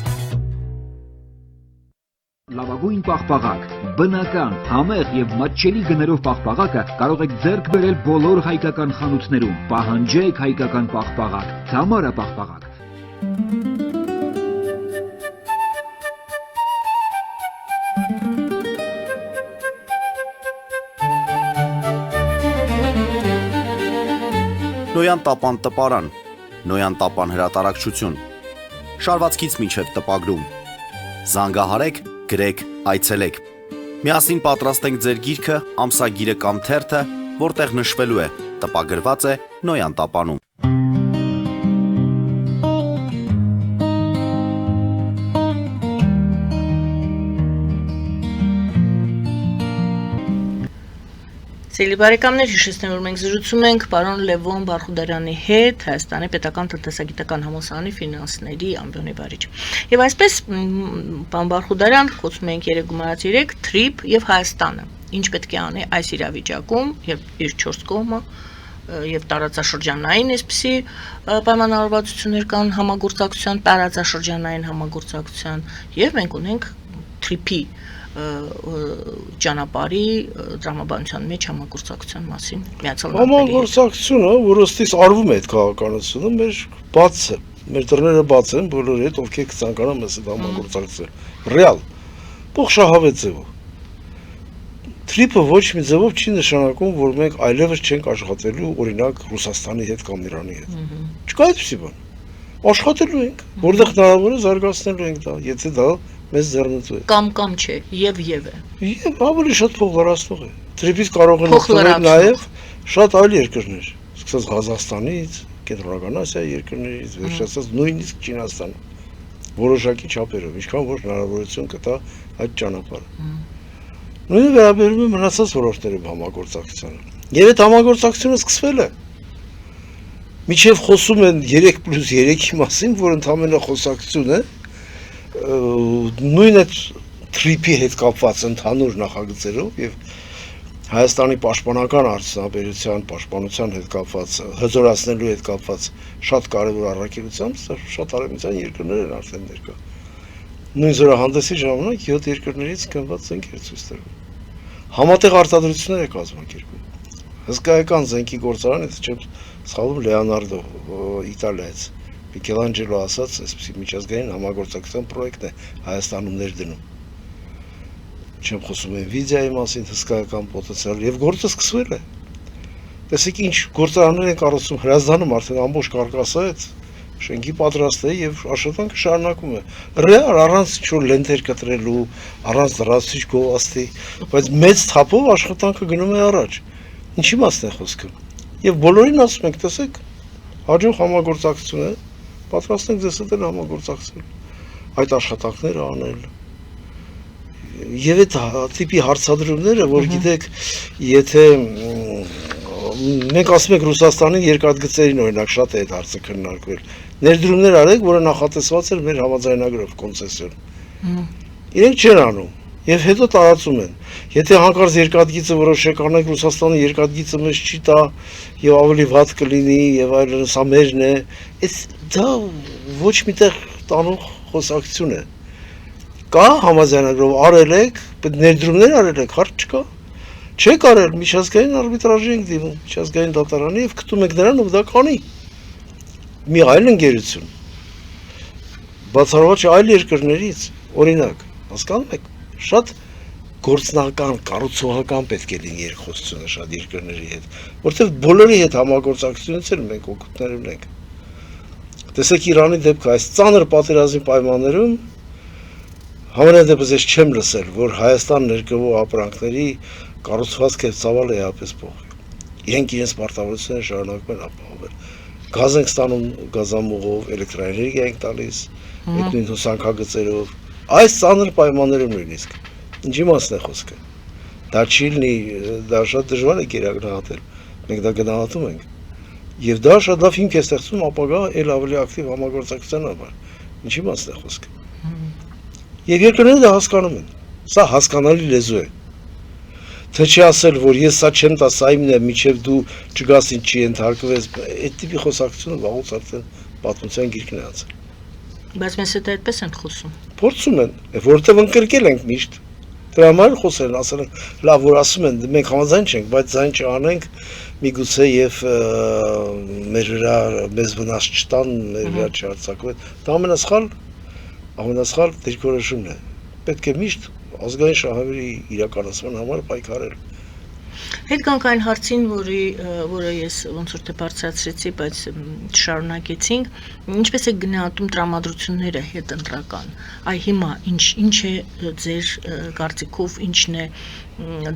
Լավագույն պաղպաղակ, բնական, համեղ եւ մատչելի գներով պաղպաղակը կարող եք ձեռք բերել բոլոր հայկական խանութներում։ Պահանջեք հայկական պաղպաղակ, Թամարա պաղպաղակ։ Նոյան տապան տպարան, Նոյան տապան հրատարակչություն, շարվածքից մինչև տպագրում, զանգահարեք, գրեք, այցելեք, միասին պատրաստենք ձեր գիրքը, ամսագիրը կամ թերթը, որտեղ նշվելու է, տպագրված է Նոյան տապանում։ Սիրելի բարեկամներ, հիշեցնեմ, որ մենք զրուցում ենք պարոն Լևոն Բարխուդարյանի հետ, Հայաստանի Պետական տնտեսագիտական համալսարանի ֆինանսների ամբիոնի վարիչ։ Եվ այսպես, պարոն Բարխուդարյան, խոսում ենք 3+3 թրիփ եւ Հայաստանը։ Ինչ պետք է անի այս իրավիճակում եւ իր 4 կողմը եւ տարածաշրջանային այսպիսի պայմանավորվածություններ կան համագործակցության, տարածաշրջանային համագործակցության եւ մենք ունենք թրիփի ճանապարհի դրամաբանության մեջ համագործակցության մասին Միացյալ Նահանգների համագործակցությունը, որ ըստիս արվում է այդ քաղաքականությունը, մեր բաց է, մեր դռները բաց են բոլորի հետ, ովքեր կցանկանան մեզ հետ համագործակցել։ Ռեալ, ողջահավետ ձևով։ Թրիփը ոչ մի ձևով չի նշանակում, որ մենք այլևս չենք աշխատելու օրինակ Ռուսաստանի հետ կամ Իրանի հետ։ Չկա այդպիսի բան։ Աշխատելու ենք, որտեղ հնարավոր է զարգացնելու ենք դա, եթե դա մեզ ձեռնտու է։ Կամ չէ, եւ է։ Եվ ավելի շատ փող լրացնող է։ Թրիփից կարող են օգտվել նաև շատ այլ երկրներ, սկսած Ղազախստանից, Կենտրոնական Ասիայի երկրներից, վերջացած նույնիսկ Չինաստանը, որոշակի չափերով, ինչքան որ հնարավորություն կտա այդ ճանապարհը։ Նույնը վերաբերում է մնացած ոլորտներում համագործակցությանը։ Եվ այդ համագործակցությունը սկսվել է։ Միջև խոսում են 3+3-ի մասին, որ ընդհանրապես խոսակցություն է, նույն այդ թրիփի հետ կապված ընդհանուր նախագծերով եւ Հայաստանի պաշտպանական արդյունաբերության պաշտպանության հետ կապված, հզորացնելու հետ կապված շատ կարևոր առաքելությամբ, շատ արևմտյան երկրներ են արդեն ներկա։ Նույն զորահանդեսի ժամանակ 7 երկրներից կնված զենքեր ցույց տրվում։ Համատեղ արտադրություններ է կազմակերպում։ Հսկայական զենքի գործարան, եթե չեմ սխալվում, Լեոնարդո Իտալիայից Միքելանջելո ասած, այսպեսի միջազգային համագործակցության պրոյեկտ է Հայաստանում ներդնում։ Չեմ խոսում Nvidia-ի մասին, հսկայական պոտենցիալ եւ գործը սկսվել է։ Տեսեք ինչ գործարաններ են կառուցում Հրազդանում, արդեն ամբողջ կարկասը այդ շենքի պատրաստ է եւ աշխատանքը շարունակում է։ Ռեալ առանց ինչ-որ լենթեր կտրելու, առանց լրացուցիչ գովազդի, բայց մեծ թափով աշխատանքը գնում է առաջ։ Ինչի մասն է խոսքը։ Եվ բոլորին ասում ենք, տեսեք, հաջող համագործակցություն է, պատրաստ ենք ձեզ հետ համագործակցել, այդ աշխատանքները անել։ Եվ այդ տիպի հարցադրումները, որ գիտեք, եթե մենք ասում ենք Ռուսաստանին երկաթգծերին օրինակ շատ է այդ հարցը քննարկվել, ներդրումներ արեք, որը նախատեսված էր մեր համաձայնագրով կոնցեսիոն։ Իրենք չեն անում եւ հետո տարածում են։ Եթե հանկարծ երկաթգիծը որոշեք անեք, Ռուսաստանը երկաթգիծը մեզ չի տա եւ ավելի վատ կլինի եւ այլն, սա մերն է, դա ոչ միտեղ տանող խոսակցություն է։ Կա համաձայնագրով արել եք, բայց ներդրումներ արել եք, հարց չկա։ Չեք արել, միջազգային արբիտրաժի ենք դիմում, միջազգային դատարանի եւ գտնում եք նրան, ով դա կանի։ Մի այլ ընկերություն։ Բացառված այլ երկրներից, օրինակ, հասկանում եք, շատ գործնական, կառուցողական պետք է լինի երկխոսությունը շատ երկրների հետ, որտեղ բոլորի հետ համագործակցությունից էլ մենք օգուտներ ունենք։ Տեսեք Իրանի դեպքը այս ծանր պատերազմի պայմաններում Համենայնդեպս ես չեմ լսել, որ Հայաստան ներկրվող ապրանքների կառուցվածքը ծավալը էապես փոխվի։ Իրենք իրենց պարտավորությունները շարունակում են ապահովել։ Գազ ենք ստանում գազամուղով, էլեկտրաէներգիա ենք տալիս, այդ նույն հոսանքագծերով։ Այս ծանր պայմաններում նույնիսկ։ Ինչի մասն է խոսքը։ Դա չի լինի, դա շատ դժվար է գերագնահատել։ Մենք դա գնահատում ենք։ Եվ դա շատ լավ հիմք է ստեղծում ապագա էլ ավելի ակտիվ համագործակցության համար։ Ինչի մասն է խոսքը։ Եվ երկրները դա հասկանում են։ Սա հասկանալի լեզու է։ Թե չի ասել, որ ես սա չեմ տա, սա իմն է, միջև դու չգաս ինչի ենթարկվես, այդ տիպի խոսակցությունը վաղուց արդեն պատմության գիրքն է անցել։ Բայց մեզ հետ այդպես են խոսում։ Փորձում են, որովհետև ընկրկել ենք միշտ։ Դրա համար խոսել են, ասել են, լավ, որ ասում են, մենք համաձայն չենք, բայց ձայն չանենք, միգուցե եւ մեր վրա մեզ վնաս չտան, մեր վրա չհարձակվեն։ Դա ամենասխալ դիրքորոշումն է։ Պետք է միշտ ազգային շահերի իրականացման համար պայքարել։ Հետ գանք այն հարցին, որը ես ոնց որ թե բարձրացրեցի, բայց շարունակեցինք, ինչպես է գնահատում տրամադրությունները հետընտրական։ Այ հիմա ինչ է ձեր կարծիքով, ինչն է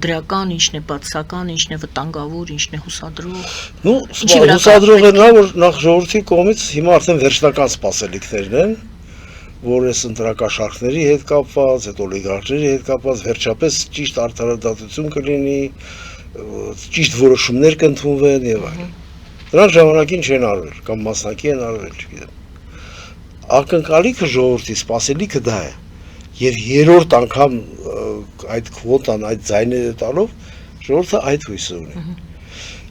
դրական, ինչն է պատասական, ինչն է վտանգավոր, ինչն է հուսադրող։ Ну, հուսադրողը նա որ նախ ժողովրդի կողմից հիմա արդեն վերջնական սպասելիքներն են, որ այս ընտրակաշարքների հետ կապված, այդ օլիգարխների հետ կապված վերջապես ճիշտ արդարադատություն կլինի, ճիշտ որոշումներ կընդունվեն եւ այլն։ Դրանք ժամանակին չեն արվել կամ մասնակի են արվել, չգիտեմ։ Ակնկալիքը ժողովրդի սպասելիքը դա է։ Եվ երրորդ անգամ այդ քվոտան, այդ ձայները տալով ժողովուրդը այդ հույսը ունի։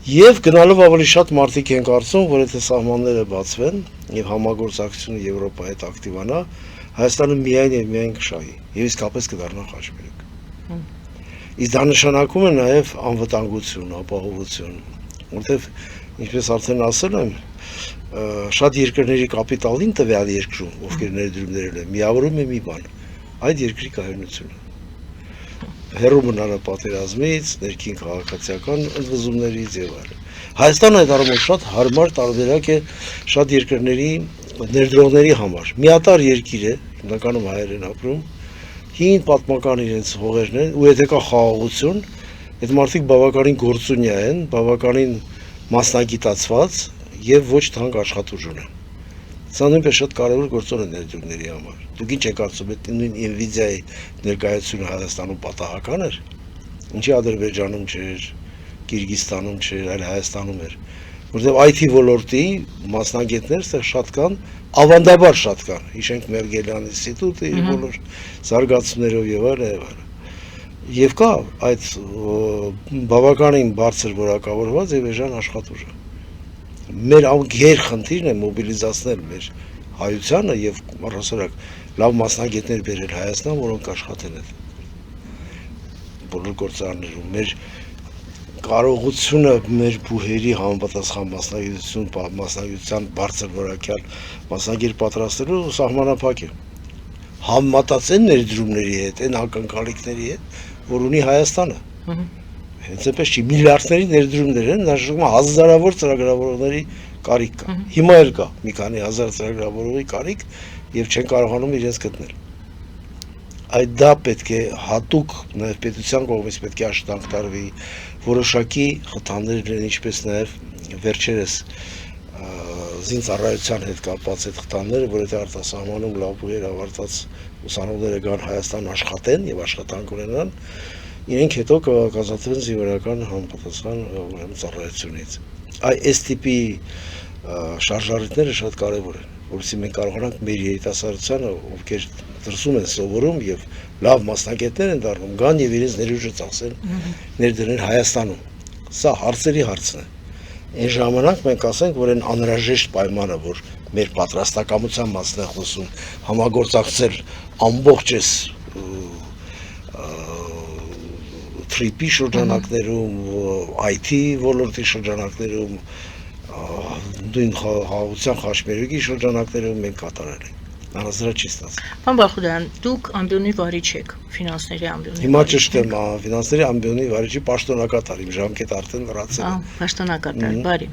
Եվ գնալով ավելի շատ մարդիկ են կարծում, որ եթե սահմանները բացվեն եւ համագործակցությունը Եվրոպայի հետ ակտիվանա, Հայաստանը միայն եւ միայն կշահի եւ իսկապես կդառնա խաչմերուկ։ Իսկ դա նշանակում է նաեւ անվտանգություն, ապահովություն, որտեւ ինչպես արդեն ասել եմ, շատ երկրների կապիտալին տվյալ երկրում, ովքեր ներդրումներ են, միավորում է մի բան, այդ երկրի կայունությունը։ Հեռու մնալը պատերազմից, ներքին քաղաքացիական ընդվզումներից եւ այլն։ Հայաստանը այդ առումով շատ հարմար տարբերակ է շատ երկրների ներդրողների համար։ Միատար երկիր է, հիմնականում հայեր են ապրում, հին պատմական իրենց հողերն են, ու եթե կա խաղաղություն, այդ մարդիկ բավականին գործունյա են, բավականին մասնագիտացված եւ ոչ թանկ աշխատուժ ունեն։ Սա նույնպես շատ կարևոր գործոն է ներդրումների համար։ Դուք ինչ եք կարծում, այդ նույն Nvidia-ի ներկայությունը Հայաստանում պատահական էր, ինչի Ադրբեջանում չէր, Կիրգիզստանում չէր, այլ Հայաստանում էր։ Որտեղ IT ոլորտի մասնագետներ այստեղ շատ կան, ավանդաբար շատ կան։ Հիշենք Մերգելյան ինստիտուտը բոլոր զարգացումներով եւ այլն։ Եվ կա այդ բավականին բարձր որակավորված եւ էժան աշխատուժը։ Մեր ամենագեր խնդիրն է մոբիլիզացնել մեր հայությանը եւ առհասարակ լավ մասնագետներ բերել Հայաստան, որոնք աշխատեն այդ բոլոր գործարաններում։ Մեր կարողությունը մեր բուհերի համապատասխան մասնագիտության բարձր որակյալ մասնագետ պատրաստելու սահմանափակ է։ Համեմատած են ներդրումների հետ, այն ակնկալիքների հետ, որ ունի Հայաստանը։ Հենց այնպես չի, միլիարդների ներդրումներ են, նշանակում է հազարավոր ծրագրավորողների կարիք կա։ Հիմա էլ կա մի քանի հազար ծրագրավորողի կարիք եւ չեն կարողանում իրենց գտնել։ Այդ դա պետք է հատուկ նաև պետության կողմից պետք է աշխատանք տարվի, որոշակի խթաններ լինեն, ինչպես նաև վերջերս զինծառայության հետ կապված այդ խթանները, որ այդ արտասահմանում լավ բուհեր ավարտած ուսանողները գան Հայաստան աշխատեն եւ աշխատանք ունենան, իրենք հետո կազատվեն զինվորական համապատասխան ծառայությունից։ Այս տիպի շարժառիթները շատ կարևոր են, որովհետեւ մենք կարողանանք մեր երիտասարդությանը, ովքեր դրսում են սովորում եւ լավ մասնագետներ են դառնում, գան եւ իրենց ներուժը ծախսեն ներդրեն Հայաստանում։ Սա հարցերի հարցն է։ Այն ժամանակ մենք ասենք, որ այն անհրաժեշտ պայմանը, որ մեր պատրաստակամության մասն է խոսում, համագործակցել ամբողջ այս թրիպի շրջանակներում, IT ոլորտի շրջանակներում, նույն խաղաղության խաչմերուկի շրջանակներում մենք կատարել ենք։ Անհասարակ չի ստացվում։ Պարոն Բախուդյան, դուք ամբիոնի վարիչ եք, ֆինանսների ամբիոնի։ Հիմա ճիշտ եմ, ֆինանսների ամբիոնի վարիչի պաշտոնակատար, իմ ժամկետը արդեն լրացել է։ Պաշտոնակատար, բարի։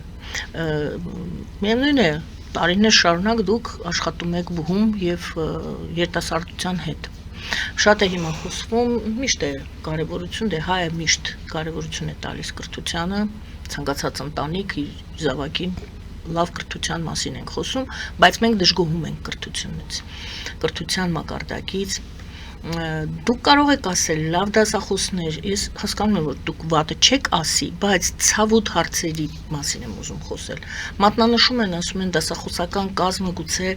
Միևնույն է, տարիներ շարունակ դուք աշխատում եք բուհում եւ երիտասարդության հետ։ Շատ է հիմա խոսվում, միշտ է կարևորություն, դե հայը միշտ կարևորություն է տալիս կրթությանը, ցանկացած ընտանիք իր զավակին լավ կրթության մասին ենք խոսում, բայց մենք դժգոհում ենք կրթությունից, կրթության մակարդակից։ Դուք կարող եք ասել լավ դասախոսներ, ես հասկանում եմ, որ դուք վատը չեք ասի, բայց ցավոտ հարցերի մասին եմ ուզում խոսել։ Մատնանշում են, ասում են դասախոսական կազմը գուցե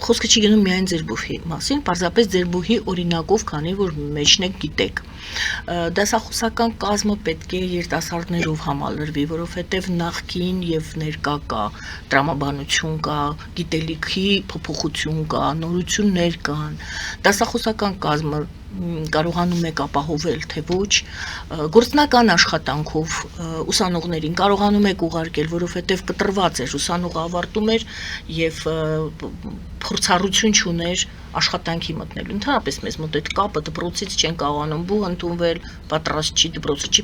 խոսքը չի գնում միայն ձեր բուհի մասին, պարզապես ձեր բուհի օրինակով, քանի որ մեջն եք գիտեք։ Դասախոսական կազմը պետք է երիտասարդներով համալրվի, որովհետև նախկին եւ ներկա կա տրամաբանություն կա, գիտելիքի փոփոխություն կա, նորություններ կան։ Դասախոսական կազմը կարողանում եք ապահովել, թե ոչ, գործնական աշխատանքով ուսանողներին կարողանում եք ուղարկել, որովհետև կտրված էր, ուսանողը ավարտում էր եւ փորձառություն չուներ աշխատանքի մտնելու։ Ընդհանրապես մեզ մոտ այդ կապը դպրոցից չեն կարողանում բուհ ընդունվել, պատրաստ չի, դպրոցը չի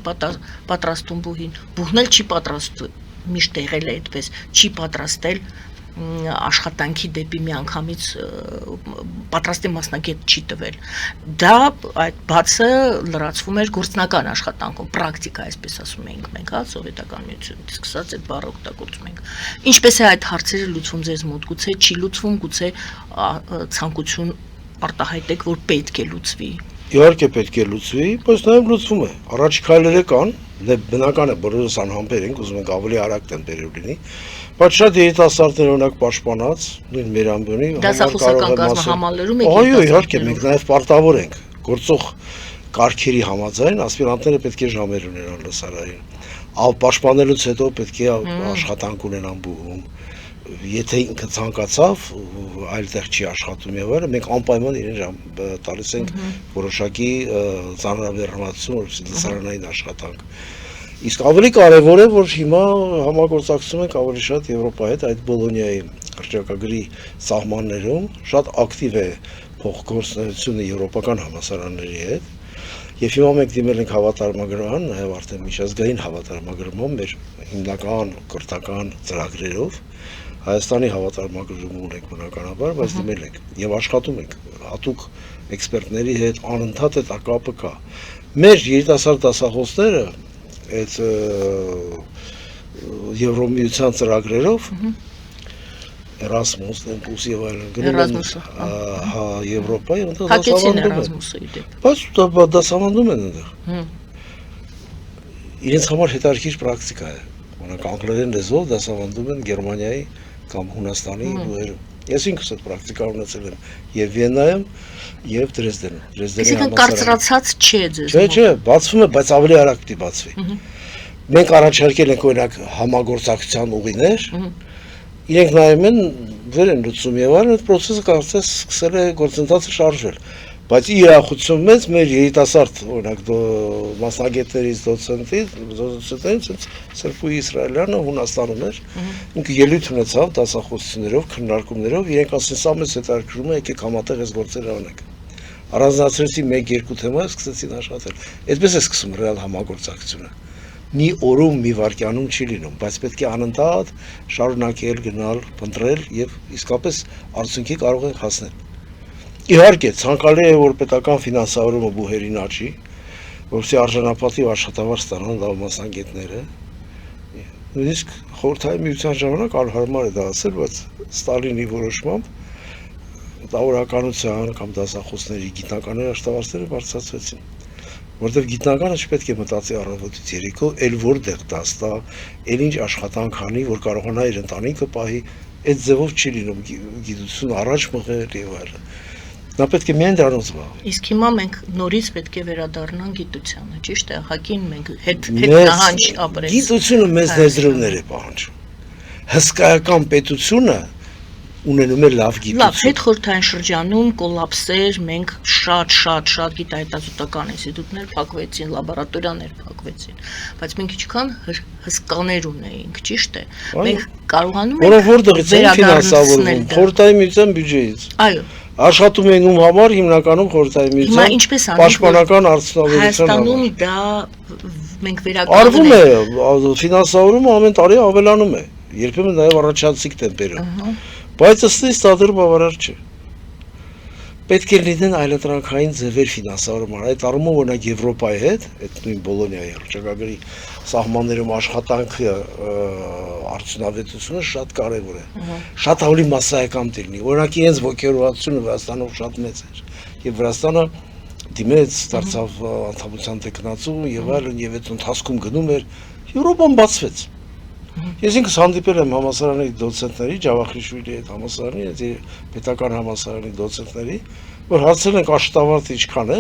պատրաստում բուհին, բուհն էլ չի պատրաստում, միշտ եղել է այդպես, չի պատրաստել աշխատանքի դեպի միանգամից պատրաստի մասնագետ չի տվել։ Դա այդ բացը լրացվում էր գործնական աշխատանքով, պրակտիկա, այսպես ասում ենք մենք, հա, սովետական միությունից սկսած այդ բառը օգտագործում ենք։ Ինչպես է այդ հարցերը լուծվում ձեզ մոտ, գուցե չի լուծվում, գուցե ցանկություն արտահայտեք, որ պետք է լուծվի։ Իհարկե պետք է լուծվի, բայց նաև լուծվում է։ Առաջ քայլերը կան, դե բնական է, բոլորս անհամբեր ենք, ուզում ենք ավելի արագ տեմպերով լինի, բայց շատ երիտասարդներ օրինակ պաշտպանած, նույն մեր ամբիոնի դասախոսական կազմը համալրում եք։ Այո, իհարկե, մենք նաև պարտավոր ենք գործող կարգերի համաձայն, ասպիրանտները պետք է ժամեր ունենան լսարային։ Պաշտպանելուց հետո պետք է աշխատանք ունենան բուհում։ Եթե ինքը ցանկացավ, այլտեղ չի աշխատում եւ այլն, մենք անպայման իրեն ժամ տալիս ենք որոշակի ծանրաբեռնվածություն, որպեսզի լսարանային աշխատանք։ Իսկ ավելի կարևոր է, որ հիմա համագործակցում ենք ավելի շատ Եվրոպայի հետ, այդ Բոլոնիայի հռչակագրի սահմաններում շատ ակտիվ է փոխգործունեությունը եվրոպական համալսարանների հետ։ Եվ հիմա մենք դիմել ենք հավատարմագրման, նաև արդեն միջազգային հավատարմագրման մեր հիմնական կրթական ծրագրերով Հայաստանի հավատարմագրում ունենք բնականաբար, բայց դիմել ենք եւ աշխատում ենք հատուկ էքսպերտների հետ անընդհատ այդ կապը կա։ Մեր երիտասարդ դասախոսները այդ Եվրոմիության ծրագրերով Erasmus, Impulse եւ այլն գնում են հա Եվրոպայի, այնտեղ դասավանդում են։ Բայց դասավանդում են այնտեղ։ իրենց համար հետաքրքիր պրակտիկա է։ Օրինակ անգլերեն լեզվով դասավանդում են Գերմանիայի կամ Հունաստանի լուծերում։ Ես ինքս այդ պրակտիկա ունեցել եմ եւ Վիեննայում եւ Դրեզդենում։ Այսինքն կարծրացած չէ ձեզ։ Չէ, բացվում է, բայց ավելի արագ պիտի բացվի։ Մենք առաջարկել ենք օրինակ համագործակցության ուղիներ։ Իրենք նայում են, վեր են լուծում եւ այլն, այդ process-ը կարծես սկսել է գործընթացը շարժվել։ Բայց իրախություն մեծ մեր երիտասարդ օրինակ մասնագետներից դոցենտից Սերգեյ Իսրայելյանը Հունաստանում էր, ինքը ելույթ ունեցավ դասախոսություններով, քննարկումներով, իրենք ասեն սա մեզ հետաքրքրում է, եկեք համատեղ այս գործերը անենք։ Առանձնացրեցի 1-2 թեմա, սկսեցին աշխատել։ Այդպես է սկսում ռեալ համագործակցությունը։ Մի օրում, մի վայրկյանում չի լինում, բայց պետք է անընդհատ շարունակել, գնալ, փնտրել եւ իսկապես արդյունքի կարող ենք հասնել։ Իհարկե, ցանկալի է, որ պետական ֆինանսավորումը բուհերին աճի, որովհետեւ արժանապատիվ աշխատավար ստանան լավ մասնագետները։ Նույնիսկ խորհրդային միության ժամանակ հարմար է դա ասել, բայց Ստալինի որոշմամբ տավորականության կամ դասախոսների գիտնականների աշխատավարձերը բարձրացվեցին։ Որտեվ գիտնականը չպետք է մտածի առավոտից երեկո, էլ որտեղ դաստա, էլ ինչ աշխատանք անի, որ կարողանա իր ընտանիքը պահի, այդ ձևով չի լինում գիտություն առաջ մղել եւ այլն։ Նա պետք է միայն դրանով զբաղվի։ Իսկ հիմա մենք նորից պետք է վերադառնանք գիտությանը, ճիշտ է, հակին մենք հետ նահանջ ապրենք։ Գիտությունը մեծ ներդրումներ է պահանջում։ Հսկայական պետությունը ունենում է լավ գիտություն։ Լավ, հետխորհրդային շրջանում կոլապսեր, մենք շատ գիտահետազոտական ինստիտուտներ փակվեցին, լաբորատորիաներ փակվեցին, բայց մենք ինչքան հսկաներ ունեինք, ճիշտ է։ Մենք կարողանում ենք որտեղից են ֆինանսավորվում, խորհրդային միության բյուջեից։ Այո։ Աշխատում են ում համար հիմնականում խորհրդային միության պաշտպանական արդյունավետության համար։ Հայաստանում դա մենք վերականգնում արվում է, ֆինանսավորումը ամեն տարի ավելանում է, երբեմն նաև առաջացիկ տեմպերով։ Բայց ըստ իս դա դեռ բավարար չէ։ Պետք է լինեն այլընտրանքային ձևեր ֆինանսավորման։ Այդ առումով օրինակ Եվրոպայի հետ, այդ նույն Բոլոնիայի հռչակագրի սահմաններում աշխատանքը արդյունավետությունը շատ կարևոր է։ Շատ ավելի մասսայական դառնի։ Օրինակ իրենց ոգևորվածությունը Վրաստանով շատ մեծ էր։ Եվ Վրաստանը դիմեց, դարձավ անդամության տեխնացու եւ այլն, եւ այդ ընթացքում գնում էր, Եվրոպան բացվեց։ Ես ինքս հանդիպել եմ համալսարանի դոցենտների, Ջավախրիշվիլի այդ համալսարանի, այդ պետական համալսարանի դոցենտների, որ հարցրել ենք աշխատավարձը ինչքան է,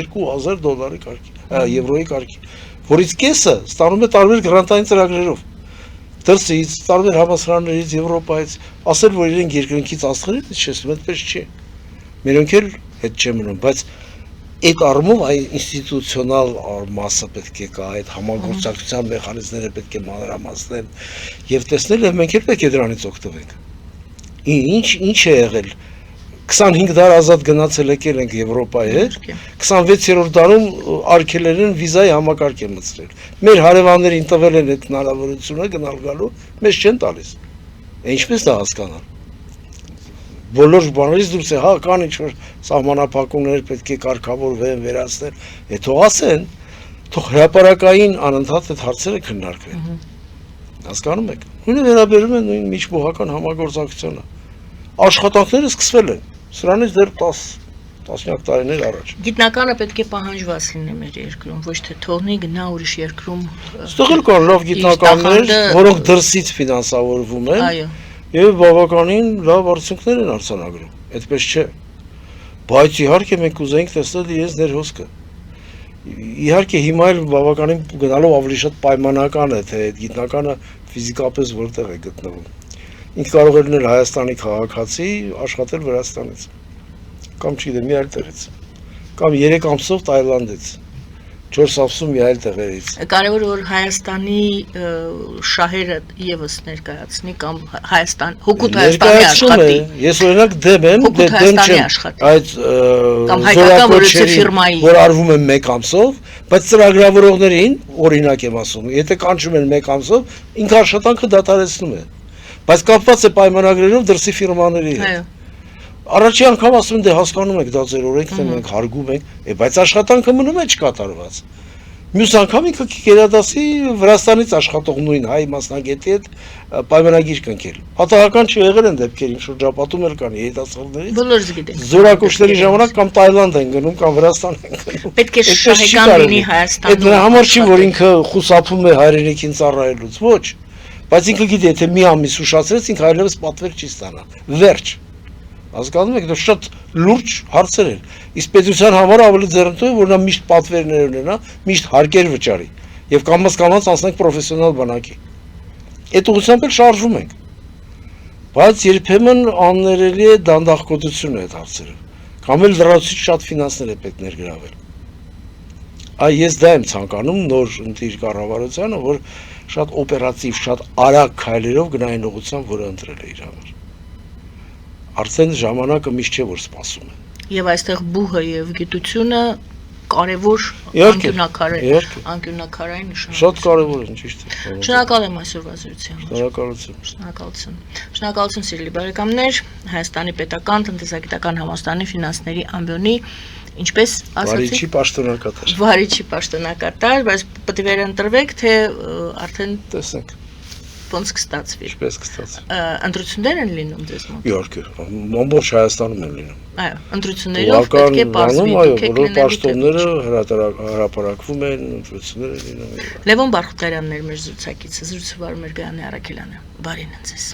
$2000 կարգի, եվրոյի կարգի, որից կեսը ստանում է տարբեր գրանտային ծրագրերով։ Դրսից, տարբեր համալսարաններից, Եվրոպայից, ասել որ իրենք երկնքից աստղերից իջեցնում, այդպես չի։ Մերոնք էլ հետ չեն մնում, բայց այդ առումով այ ինստիտուցիոնալ մասը պետք է կա, այդ համագործակցության մեխանիզմները պետք է մանրամասնել եւ տեսնել, եւ մենք էլ պետք է դրանից օգտվենք։ Ինչ է եղել 25 դար ազատ գնացել եկել ենք Եվրոպայի հետ, 26-րդ դարում արգելերեն վիզայի համակարգ է մտցրել։ Մեր հարևաններին տվել են այդ հնարավորությունը գնալ գալու, մեզ չեն տալիս։ Ինչպես դա հասկանալ։ Բոլոր բաներից դուրս է, հա, կան ինչ-որ սահմանափակումներ պետք է կարգավորվեն, վերացնել, թող ասեն, թող հրապարակային անընդհատ այդ հարցերը քննարկվեն։ Հասկանում եք։ Նույնը վերաբերում է նույն միջբուհական համագործակցությանը։ Աշխատանքները սկսվել են, սրանից դեռ 10 տարիներ առաջ։ Գիտնականը պետք է պահանջված լինի մեր երկրում, ոչ թե թողնի գնա ուրիշ երկրում։ Այստեղ էլ կան լավ գիտնականներ, որոնք դրսից ֆինանսավորվում են։ Այո։ Եվ բավականին լավ արդյունքներ են արձանագրում, այդպես չէ։ Բայց իհարկե մենք կուզեինք տեսնել իրենց ներհոսքը։ Իհարկե հիմա էլ բավականին գնալով ավելի շատ պայմանական է, թե այդ գիտնականը ֆիզիկապես որտեղ է գտնվում։ Ինքը կարող է լինել Հայաստանի քաղաքացի, աշխատել Վրաստանից, կամ չգիտեմ, մի այլ տեղից, կամ 3 ամսով Թայլանդից, 4 ամսում մի այլ տեղերից։ Կարևորը որ Հայաստանի շահերը եւս ներկայացնի կամ Հայաստան, հոգուտ Հայաստանի աշխատի։ Ես օրինակ դեմ եմ, դեմ չեմ այդ զորակոչերի, որ արվում են 1 ամսով, բայց ծրագրավորողներին օրինակ եմ ասում, եթե կանչում են 1 ամսով, ինքը աշխատանքը դադարեցնում է։ Բայց կապված է պայմանագրերով դրսի ֆիրմաների հետ։ Առաջի անգամ ասում դե հասկանում եք դա ձեր օրենքն է, մենք հարգում ենք, բայց աշխատանքը մնում է չկատարված։ Մյուս անգամ ինքը կերադասի Վրաստանից աշխատող նույն հայ մասնագետի հետ պայմանագիր կնքել։ Պատահական չեղել են դեպքեր, ինչ շրջապատում էլ կան երիտասարդներից։ Բոլորս գիտենք։ Զորակոչների ժամանակ կամ Թայլանդ են գնում, կամ Վրաստան են գնում։ Պետք է շահեկան լինի Հայաստանում։ Այդ նրա համար չի, որ ինքը խուսափում է հայրենիքին ծառայելուց, ոչ։ Բայց ինքը գիտի, եթե մի ամիս ուշացրեց, ինքը այլևս պատվեր չի ստանա։ Վերջ։ Հասկանում եք, դա շատ լուրջ հարցեր են։ Իսկ պետության համար ավելի ձեռնտու է, որ նա միշտ պատվերներ ունենա, միշտ հարկեր վճարի եւ կամաց անցնենք պրոֆեսիոնալ բանակի։ Այդ ուղղությամբ էլ շարժվում ենք։ Բայց երբեմն աններելի է դանդաղկոտությունը այդ հարցերը։ Կամ էլ լրացուցիչ շատ ֆինանսներ է պետք ներգրավել։ Ես դա եմ ցանկանում նոր ընտիր կառավարությանը, որ շատ օպերատիվ, շատ արագ քայլերով գնային ուղղությամբ, որը ընտրել է իր համար։ Արդեն ժամանակը միշտ չէ, որ սպասում է։ Եվ այստեղ բուհը եւ գիտությունը կարևոր անկյունաքարային նշանակություն։ Շատ կարևոր է, ճիշտ է։ Շնորհակալ եմ այսօրվա զրույցի համար։ Շնորհակալություն։ Շնորհակալություն սիրելի բարեկամներ, Հայաստանի պետական տնտեսագիտական համալսարանի ֆինանսների ամբիոնի, ինչպես ասացիք, վարիչի պաշտոնակատար, բայց պետք է վերընտրվեք, թե արդեն տեսնենք ոնց կստացվի։ Ինչպես կստացվի։ Ընտրություններ են լինում ձեզ մոտ։ Իհարկե, ամբողջ Հայաստանում են լինում։ Այո, ընտրություններով պետք է բացվի, այո, բոլոր պաշտոնները հրապարակվում են, ընտրություններ են լինում։ Լևոն Բարխուտարյանն էր մեր զրուցակիցը, զրույցը վարում էր Գայանե Արաքելյանը։ Բարին ձեզ։